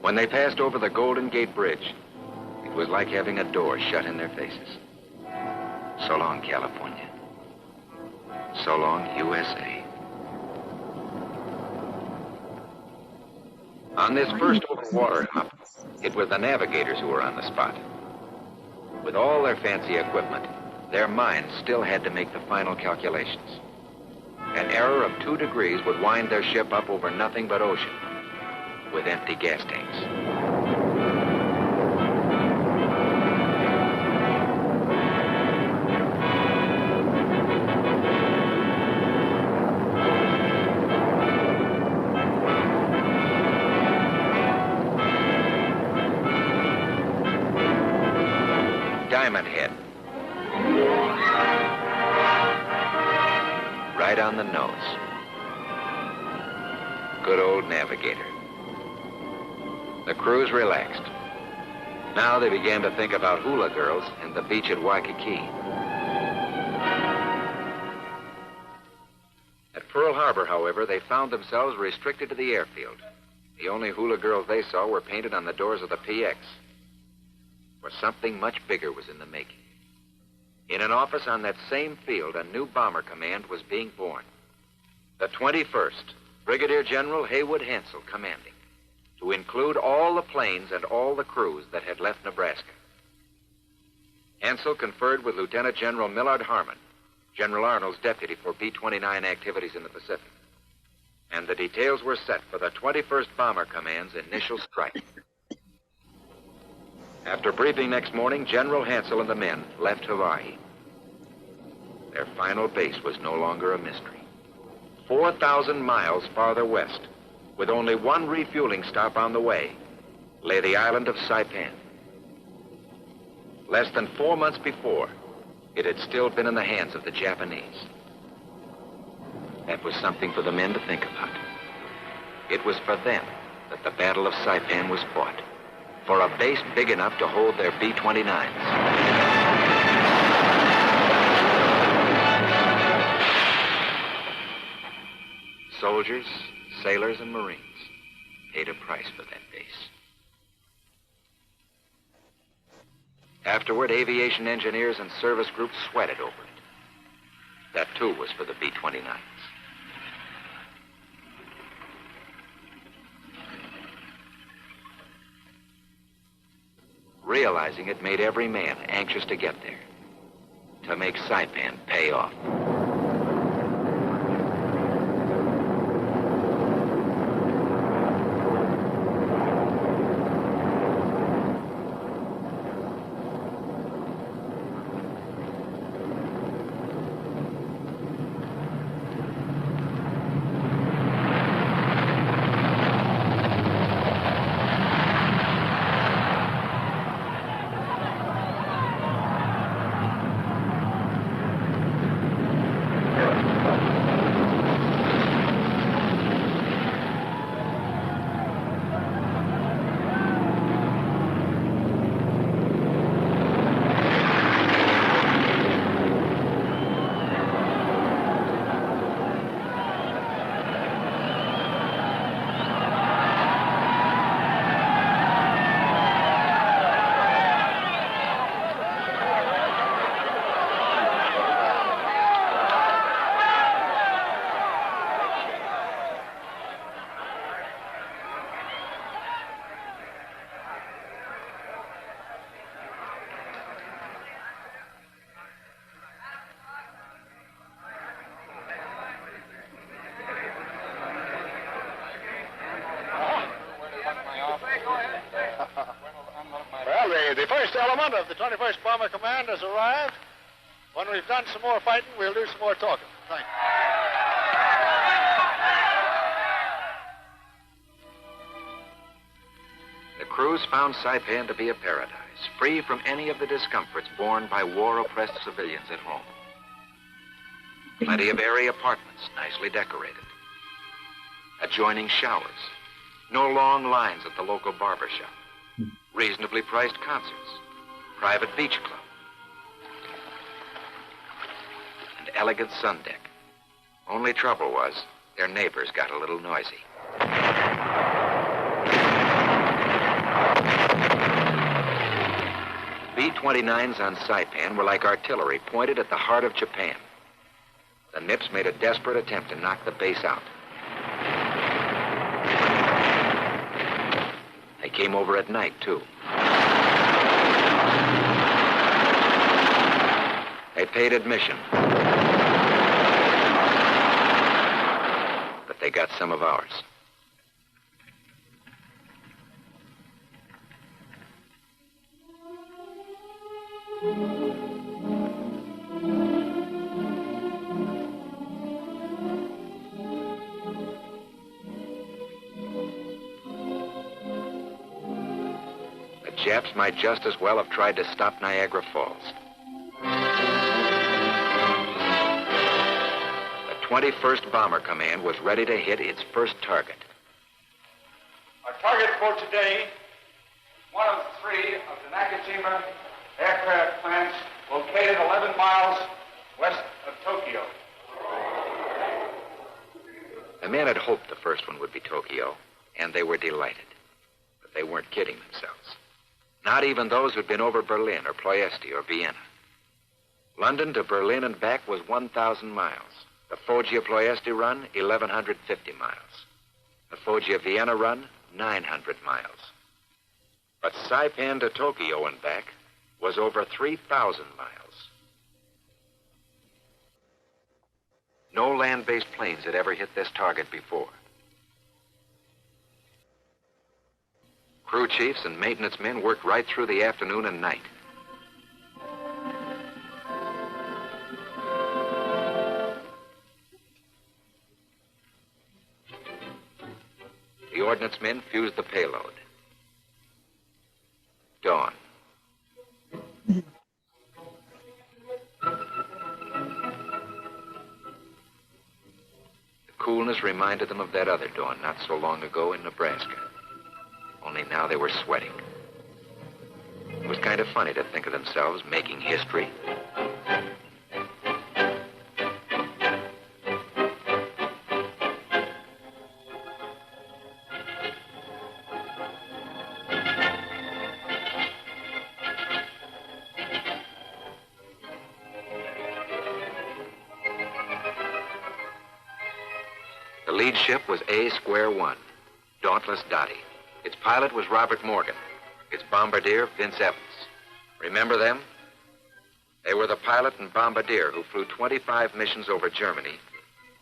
F: When they passed over the Golden Gate Bridge, it was like having a door shut in their faces. So long, California. So long, USA. On this first open water hop, it was the navigators who were on the spot. With all their fancy equipment, their minds still had to make the final calculations. An error of 2 degrees would wind their ship up over nothing but ocean, with empty gas tanks. Diamond Head. Right on the nose. Good old navigator. The crews relaxed. Now they began to think about hula girls and the beach at Waikiki. At Pearl Harbor, however, they found themselves restricted to the airfield. The only hula girls they saw were painted on the doors of the PX. For something much bigger was in the making. In an office on that same field, a new bomber command was being born. The 21st, Brigadier General Haywood Hansel commanding, to include all the planes and all the crews that had left Nebraska. Hansel conferred with Lieutenant General Millard Harmon, General Arnold's deputy for B-29 activities in the Pacific. And the details were set for the 21st Bomber Command's initial strike. After briefing next morning, General Hansel and the men left Hawaii. Their final base was no longer a mystery. 4,000 miles farther west, with only one refueling stop on the way, lay the island of Saipan. Less than 4 months before, it had still been in the hands of the Japanese. That was something for the men to think about. It was for them that the Battle of Saipan was fought. For a base big enough to hold their B-29s. Soldiers, sailors, and Marines paid a price for that base. Afterward, aviation engineers and service groups sweated over it. That, too, was for the B-29s. Realizing it made every man anxious to get there, to make Saipan pay off.
G: first element of the 21st Bomber Command has arrived. When we've done some more fighting, we'll do some more talking. Thank you.
F: The crews found Saipan to be a paradise, free from any of the discomforts borne by war-oppressed civilians at home. Plenty of airy apartments, nicely decorated. Adjoining showers. No long lines at the local barber shop. Reasonably priced concerts. Private beach club. And elegant sun deck. Only trouble was, their neighbors got a little noisy. B-29s on Saipan were like artillery pointed at the heart of Japan. The Nips made a desperate attempt to knock the base out. They came over at night, too. They paid admission. But they got some of ours. The Japs might just as well have tried to stop Niagara Falls. The 21st Bomber Command was ready to hit its first target.
G: Our target for today is one of 3 of the Nakajima aircraft plants located 11 miles west of Tokyo.
F: The men had hoped the first one would be Tokyo, and they were delighted. But they weren't kidding themselves. Not even those who'd been over Berlin or Ploiesti or Vienna. London to Berlin and back was 1,000 miles. The Foggia-Ploiesti run, 1,150 miles. The Foggia-Vienna run, 900 miles. But Saipan to Tokyo and back was over 3,000 miles. No land-based planes had ever hit this target before. Crew chiefs and maintenance men worked right through the afternoon and night. The ordnance men fused the payload. Dawn. The coolness reminded them of that other dawn not so long ago in Nebraska. Only now they were sweating. It was kind of funny to think of themselves making history. The lead ship was A-Square-1, Dauntless Dottie. Its pilot was Robert Morgan. Its bombardier, Vince Evans. Remember them? They were the pilot and bombardier who flew 25 missions over Germany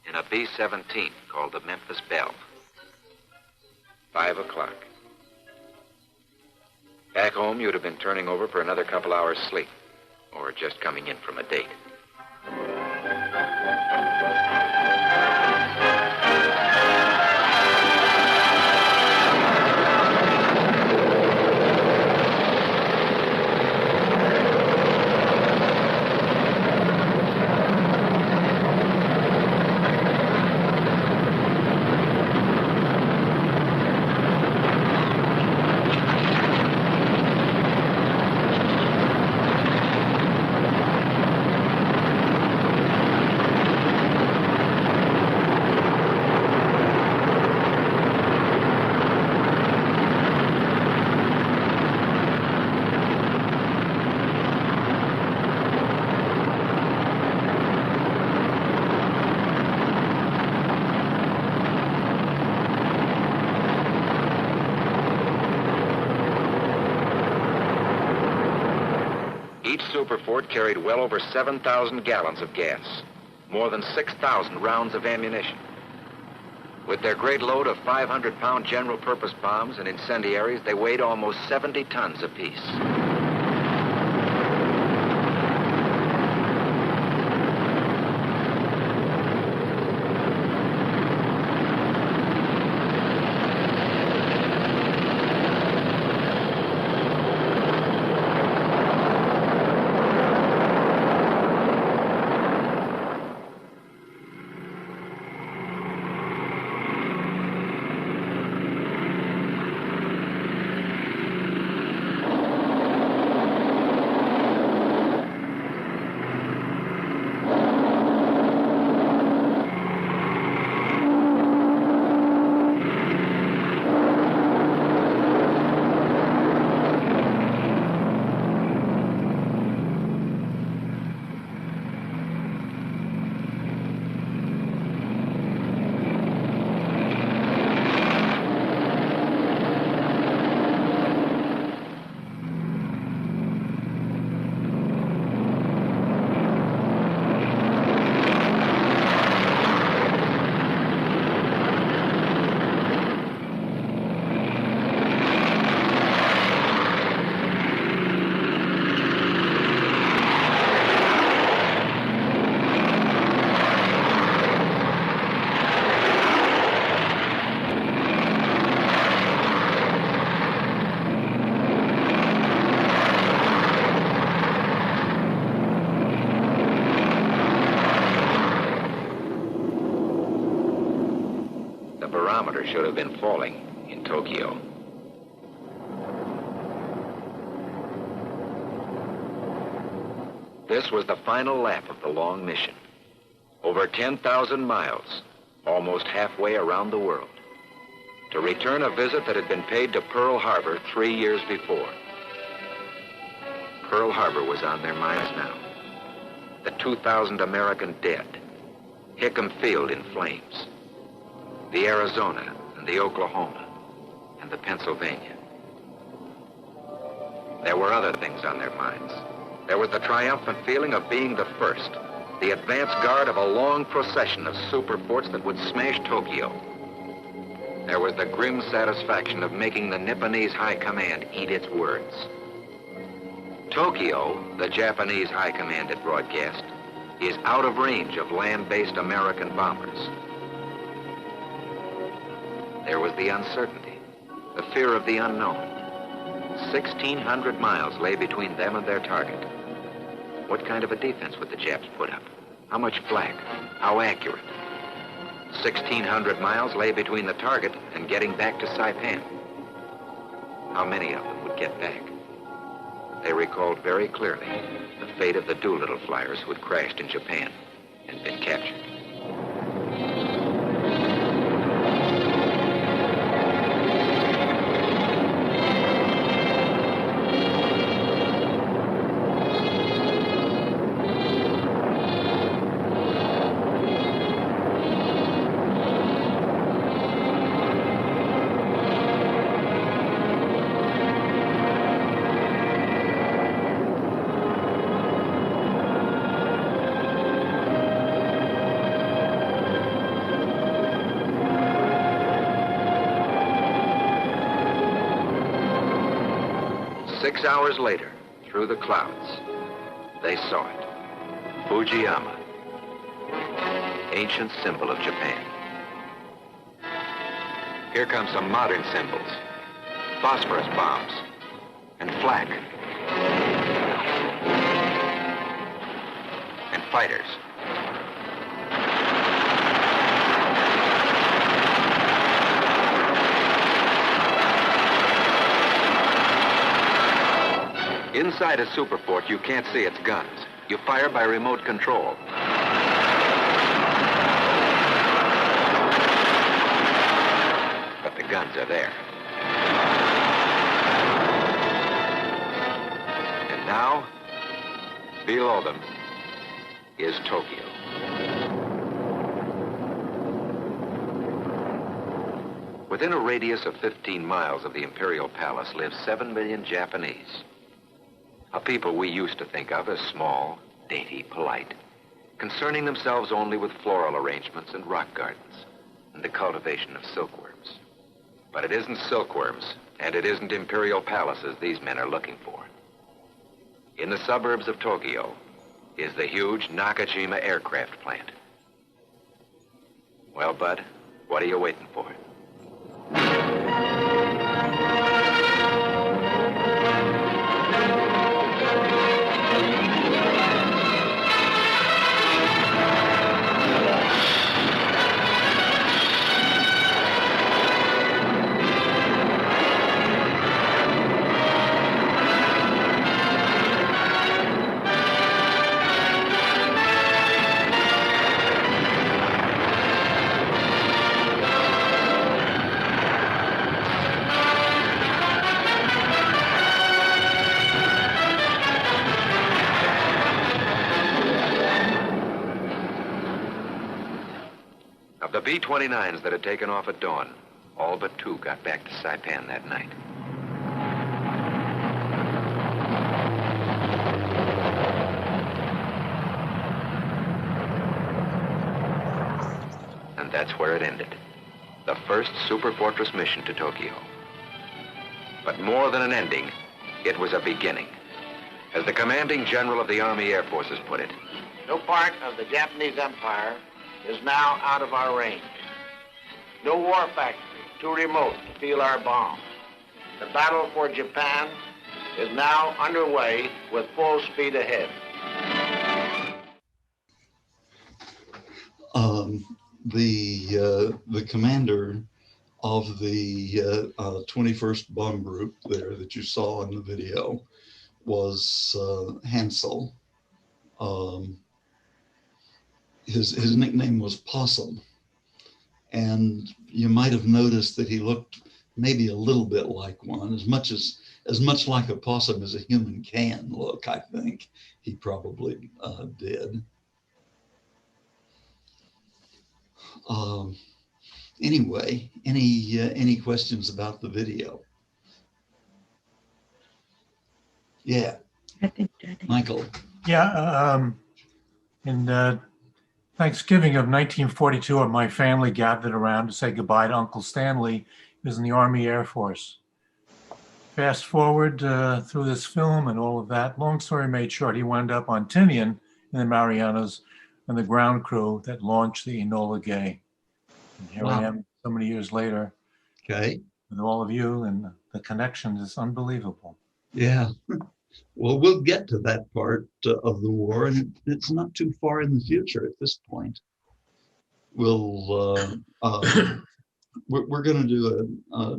F: in a B-17 called the Memphis Belle. 5 o'clock. Back home, you'd have been turning over for another couple hours sleep, or just coming in from a date. Each Superfort carried well over 7,000 gallons of gas, more than 6,000 rounds of ammunition. With their great load of 500-pound general-purpose bombs and incendiaries, they weighed almost 70 tons apiece. The barometer should have been falling in Tokyo. This was the final lap of the long mission. Over 10,000 miles, almost halfway around the world, to return a visit that had been paid to Pearl Harbor 3 years before. Pearl Harbor was on their minds now. The 2,000 American dead, Hickam Field in flames, the Arizona and the Oklahoma and the Pennsylvania. There were other things on their minds. There was the triumphant feeling of being the first, the advance guard of a long procession of superforts that would smash Tokyo. There was the grim satisfaction of making the Nipponese High Command eat its words. Tokyo, the Japanese High Command had broadcast, is out of range of land-based American bombers. There was the uncertainty, the fear of the unknown. 1,600 miles lay between them and their target. What kind of a defense would the Japs put up? How much flak? How accurate? 1,600 miles lay between the target and getting back to Saipan. How many of them would get back? They recalled very clearly the fate of the Doolittle flyers who had crashed in Japan and been captured. 6 hours later, through the clouds, they saw it. Fujiyama, ancient symbol of Japan. Here come some modern symbols. Phosphorus bombs and flak and fighters. Inside a superfort, you can't see its guns. You fire by remote control. But the guns are there. And now, below them is Tokyo. Within a radius of 15 miles of the Imperial Palace live 7 million Japanese. A people we used to think of as small, dainty, polite, concerning themselves only with floral arrangements and rock gardens and the cultivation of silkworms. But it isn't silkworms, and it isn't imperial palaces these men are looking for. In the suburbs of Tokyo is the huge Nakajima aircraft plant. Well, Bud, what are you waiting for? The B-29s that had taken off at dawn, all but 2 got back to Saipan that night. And that's where it ended. The first superfortress mission to Tokyo. But more than an ending, it was a beginning. As the commanding general of the Army Air Forces put it,
H: no part of the Japanese Empire is now out of our range. No war factory too remote to feel our bombs. The battle for Japan is now underway with full speed ahead.
A: the commander of the 21st Bomb Group there that you saw in the video was Hansel. His nickname was Possum. And you might have noticed that he looked maybe a little bit like one, as much like a possum as a human can look, I think he probably did. Anyway, any questions about the video? Yeah, Michael.
I: Yeah, in Thanksgiving of 1942, my family gathered around to say goodbye to Uncle Stanley. He was in the Army Air Force. Fast forward through this film and all of that, long story made short, he wound up on Tinian in the Marianas and the ground crew that launched the Enola Gay. And here I am so many years later.
A: Okay.
I: With all of you, and the connection is unbelievable.
A: Yeah. Well, we'll get to that part of the war, and it's not too far in the future at this point. We're going to do a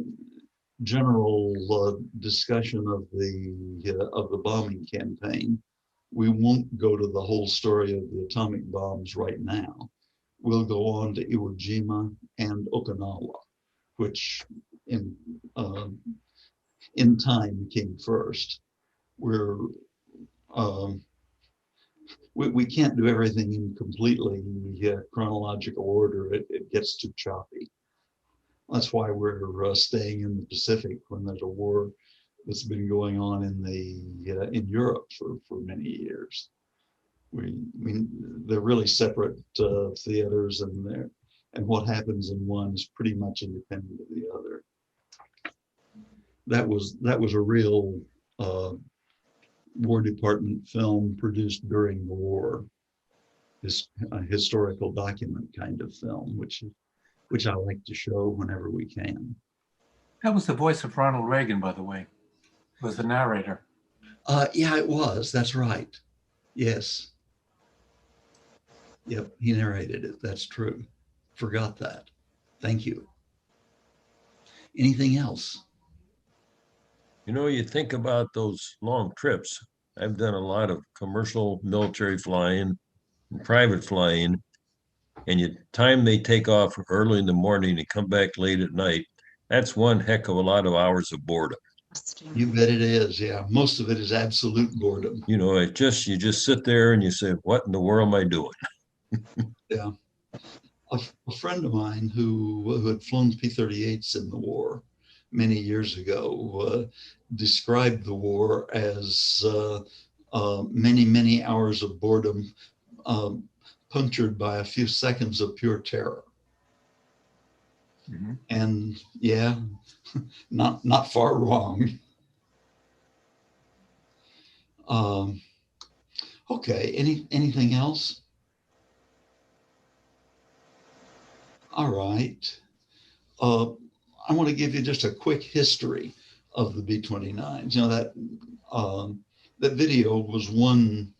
A: general discussion of the bombing campaign. We won't go to the whole story of the atomic bombs right now. We'll go on to Iwo Jima and Okinawa, which in time came first. We can't do everything in completely chronological order. It gets too choppy. That's why we're staying in the Pacific when there's a war that's been going on in Europe for many years. They're really separate theaters, and what happens in one is pretty much independent of the other. That was a real War Department film produced during the war, this historical document kind of film, which I like to show whenever we can.
I: That was the voice of Ronald Reagan, by the way, was the narrator.
A: Yeah, it was. That's right. Yes. Yep, he narrated it. That's true. Forgot that. Thank you. Anything else?
C: You know, you think about those long trips. I've done a lot of commercial military flying and private flying, and you time they take off early in the morning and come back late at night. That's one heck of a lot of hours of boredom.
A: You bet it is. Yeah, most of it is absolute boredom.
C: You know, you just sit there and you say, "What in the world am I doing?"
A: Yeah, a friend of mine who had flown P-38s in the war many years ago described the war as many hours of boredom punctured by a few seconds of pure terror. Mm-hmm. And yeah, not far wrong. Okay, anything else? All right. I want to give you just a quick history of the B-29s. You know, that video was one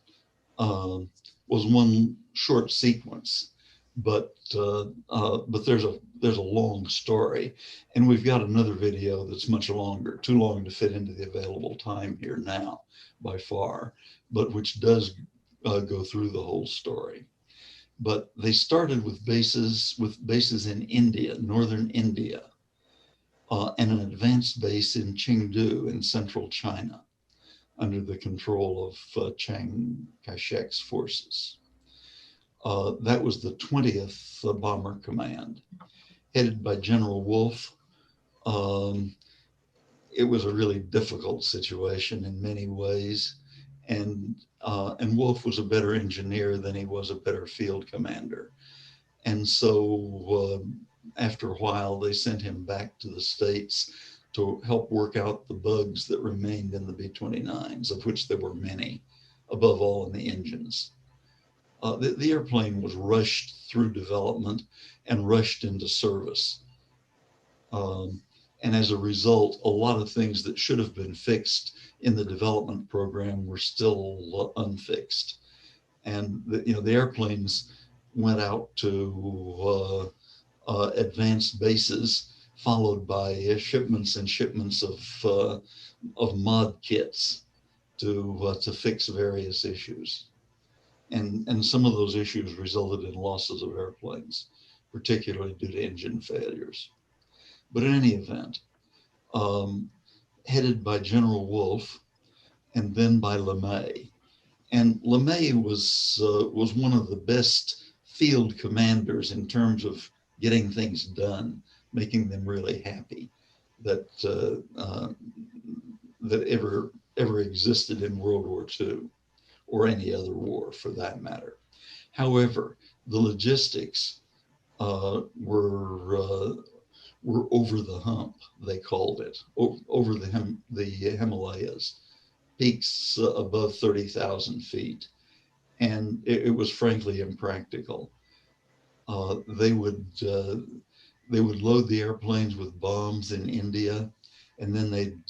A: short sequence, but there's a long story, and we've got another video that's much longer, too long to fit into the available time here now by far, but which does go through the whole story. But they started with bases in India, northern India, and an advanced base in Chengdu in central China, under the control of Chiang Kai-shek's forces. That was the 20th Bomber Command, headed by General Wolfe. It was a really difficult situation in many ways, and Wolfe was a better engineer than he was a better field commander. And so after a while, they sent him back to the States to help work out the bugs that remained in the B-29s, of which there were many, above all in the engines. The airplane was rushed through development and rushed into service. And as a result, a lot of things that should have been fixed in the development program were still unfixed. And the airplanes went out to advanced bases, followed by shipments and shipments of mod kits to fix various issues. And some of those issues resulted in losses of airplanes, particularly due to engine failures. But in any event, headed by General Wolfe and then by LeMay. And LeMay was one of the best field commanders in terms of getting things done, making them really happy that that ever existed in World War II, or any other war for that matter. However, the logistics were over the hump, they called it, over the Himalayas, peaks above 30,000 feet. And it was frankly impractical. They would load the airplanes with bombs in India, and then they'd,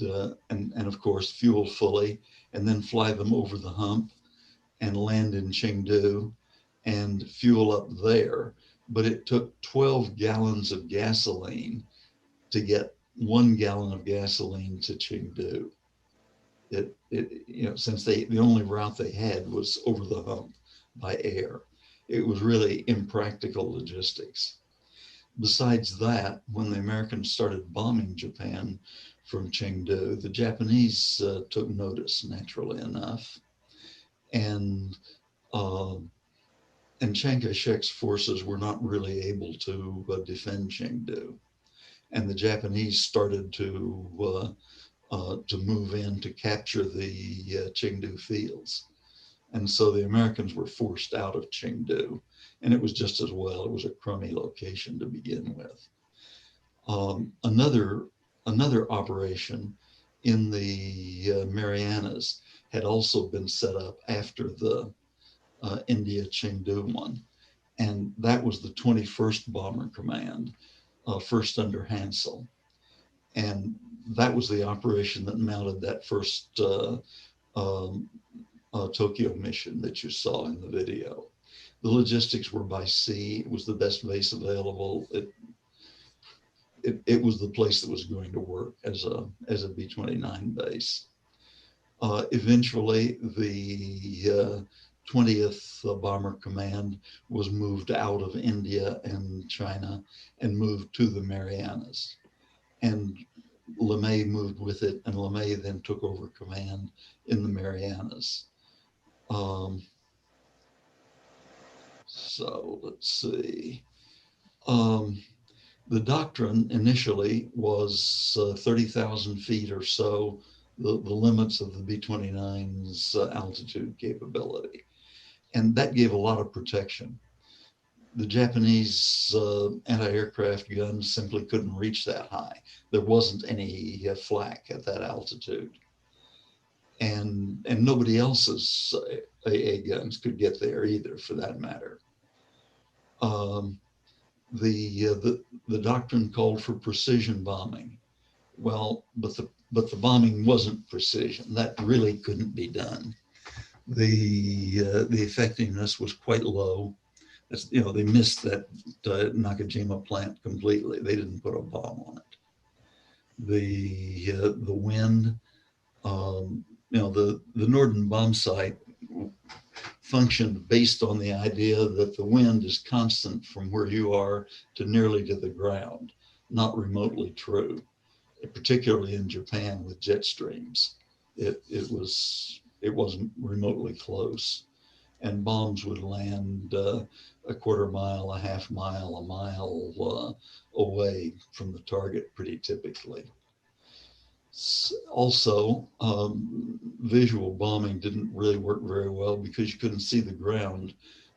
A: and of course, fuel fully, and then fly them over the hump and land in Chengdu and fuel up there. But it took 12 gallons of gasoline to get 1 gallon of gasoline to Chengdu. Since the only route they had was over the hump by air, it was really impractical logistics. Besides that, when the Americans started bombing Japan from Chengdu, the Japanese took notice, naturally enough, and Chiang Kai-shek's forces were not really able to defend Chengdu, and the Japanese started to move in to capture the Chengdu fields. And so the Americans were forced out of Chengdu, and it was just as well. It was a crummy location to begin with. Another operation in the Marianas had also been set up after the India Chengdu one, and that was the 21st Bomber Command, first under Hansel. And that was the operation that mounted that first Tokyo mission that you saw in the video. The logistics were by sea. It was the best base available. It was the place that was going to work as a B-29 base. Eventually, the 20th Bomber Command was moved out of India and China and moved to the Marianas. And LeMay moved with it, and LeMay then took over command in the Marianas. So let's see. The doctrine initially was 30,000 feet or so, the limits of the B-29's altitude capability. And that gave a lot of protection. The Japanese anti-aircraft guns simply couldn't reach that high. There wasn't any flak at that altitude. And nobody else's AA guns could get there either, for that matter. The doctrine called for precision bombing. Well, but the bombing wasn't precision. That really couldn't be done. The effectiveness was quite low. They missed that Nakajima plant completely. They didn't put a bomb on it. The wind, the Norden bomb site functioned based on the idea that the wind is constant from where you are to nearly to the ground. Not remotely true, particularly in Japan with jet streams. It wasn't remotely close. And bombs would land a quarter mile, a half mile, a mile away from the target pretty typically. Also, visual bombing didn't really work very well because you couldn't see the ground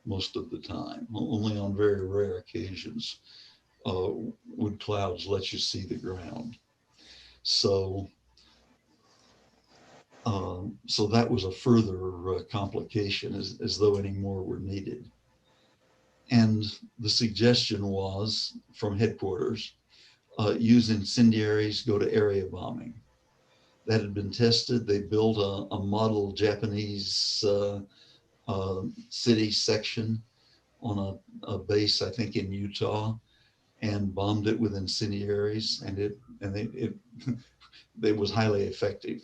A: most of the time. Only on very rare occasions would clouds let you see the ground. So that was a further complication, as though any more were needed. And the suggestion was from headquarters, use incendiaries, go to area bombing. That had been tested. They built a model Japanese city section on a base, I think in Utah, and bombed it with incendiaries, and it was highly effective.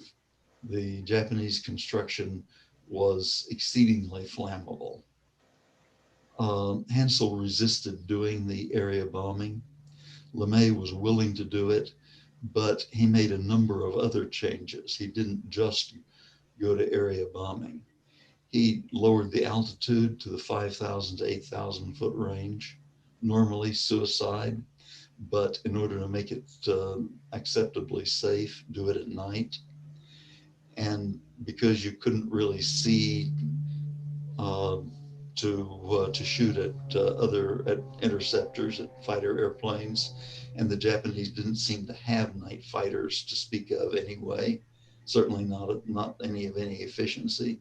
A: The Japanese construction was exceedingly flammable. Hansel resisted doing the area bombing. LeMay was willing to do it, but he made a number of other changes. He didn't just go to area bombing. He lowered the altitude to the 5,000 to 8,000 foot range, normally suicide, but in order to make it acceptably safe, do it at night. And because you couldn't really see to shoot at interceptors, at fighter airplanes, and the Japanese didn't seem to have night fighters to speak of anyway, certainly not any of any efficiency.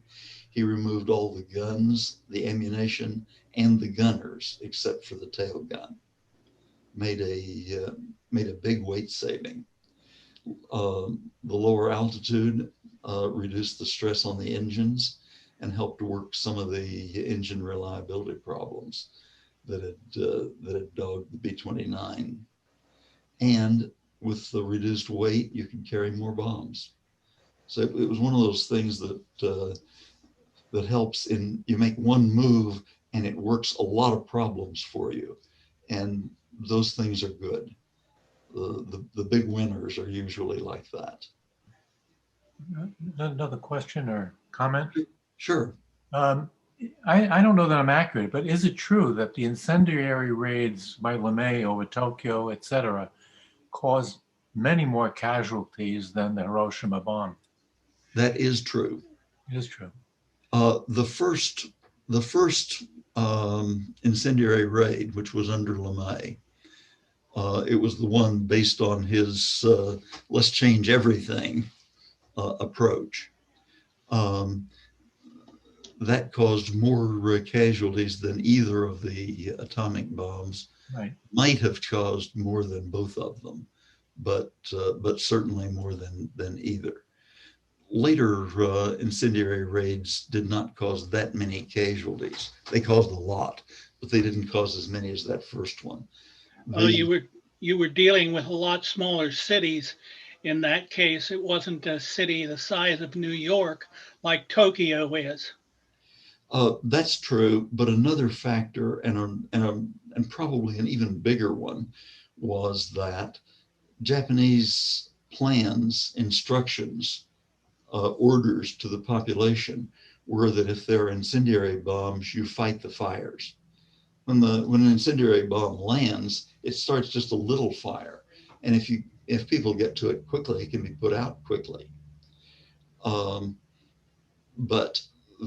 A: He removed all the guns, the ammunition, and the gunners except for the tail gun. Made a big weight saving. The lower altitude reduced the stress on the engines and helped work some of the engine reliability problems that had dogged the B-29. And with the reduced weight, you can carry more bombs. So it was one of those things that helps in, you make one move and it works a lot of problems for you. And those things are good. The big winners are usually like that.
I: Another question or comment?
A: Sure.
I: I don't know that I'm accurate, but is it true that the incendiary raids by LeMay over Tokyo, etc., caused many more casualties than the Hiroshima bomb?
A: That is true.
I: It is true.
A: The first incendiary raid, which was under LeMay, it was the one based on his let's change everything approach. That caused more casualties than either of the atomic bombs.
I: Right.
A: Might have caused more than both of them, but certainly more than either. Later incendiary raids did not cause that many casualties. They caused a lot, but they didn't cause as many as that first one.
B: You were dealing with a lot smaller cities. In that case, it wasn't a city the size of New York like Tokyo is.
A: That's true, but another factor, and probably an even bigger one, was that Japanese plans, instructions, orders to the population were that if there are incendiary bombs, you fight the fires. When an incendiary bomb lands, it starts just a little fire, and if people get to it quickly, it can be put out quickly. But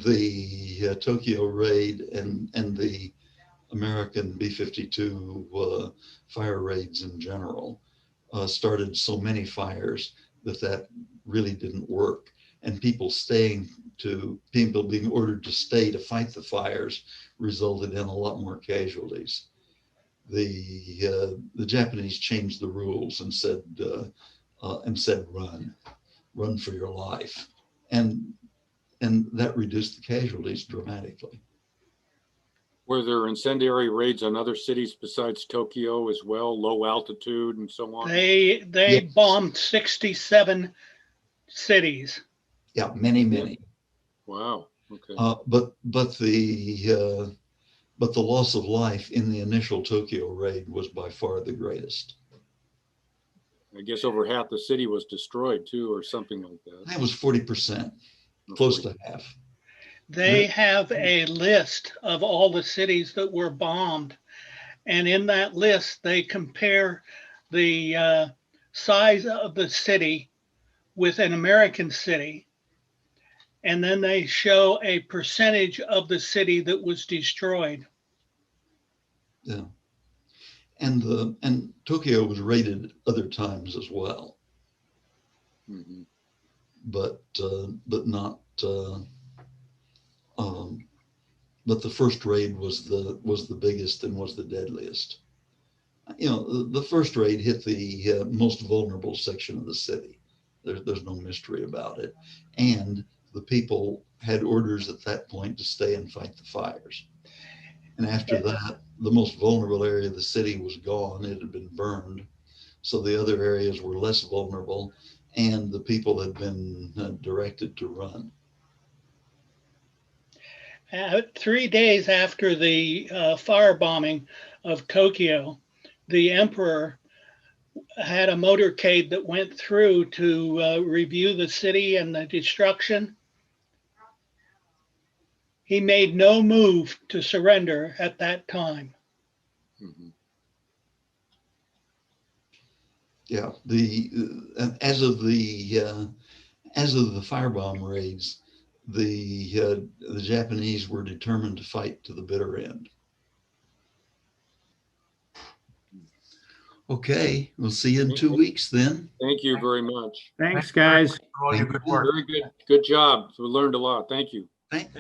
A: the Tokyo raid and the American B-52 fire raids in general started so many fires that really didn't work. And people being ordered to stay to fight the fires resulted in a lot more casualties. The Japanese changed the rules and said run for your life. And that reduced the casualties dramatically.
J: Were there incendiary raids on other cities besides Tokyo as well, low altitude and so on?
B: They
A: Yes.
B: bombed 67 cities.
A: Yeah, many.
J: Wow. Okay.
A: But the loss of life in the initial Tokyo raid was by far the greatest.
J: I guess over half the city was destroyed too, or something like that.
A: That was 40%, close to half.
B: They have a list of all the cities that were bombed. And in that list, they compare the size of the city with an American city. And then they show a percentage of the city that was destroyed.
A: Yeah. And Tokyo was raided other times as well.
J: Mm-hmm.
A: But not but the first raid was the biggest and was the deadliest. The first raid hit the most vulnerable section of the city. There's no mystery about it. And the people had orders at that point to stay and fight the fires. And after that, the most vulnerable area of the city was gone. It had been burned. So the other areas were less vulnerable, and the people had been directed to run.
B: 3 days after the firebombing of Tokyo, the emperor had a motorcade that went through to review the city and the destruction. He made no move to surrender at that time.
J: Mhm.
A: Yeah, as of the firebomb raids, the Japanese were determined to fight to the bitter end. Okay, we'll see you in 2 weeks then.
J: Thank you very much.
K: Thanks, guys.
I: For all your good work.
J: Very good. Good job. We learned a lot. Thank you.
A: Thank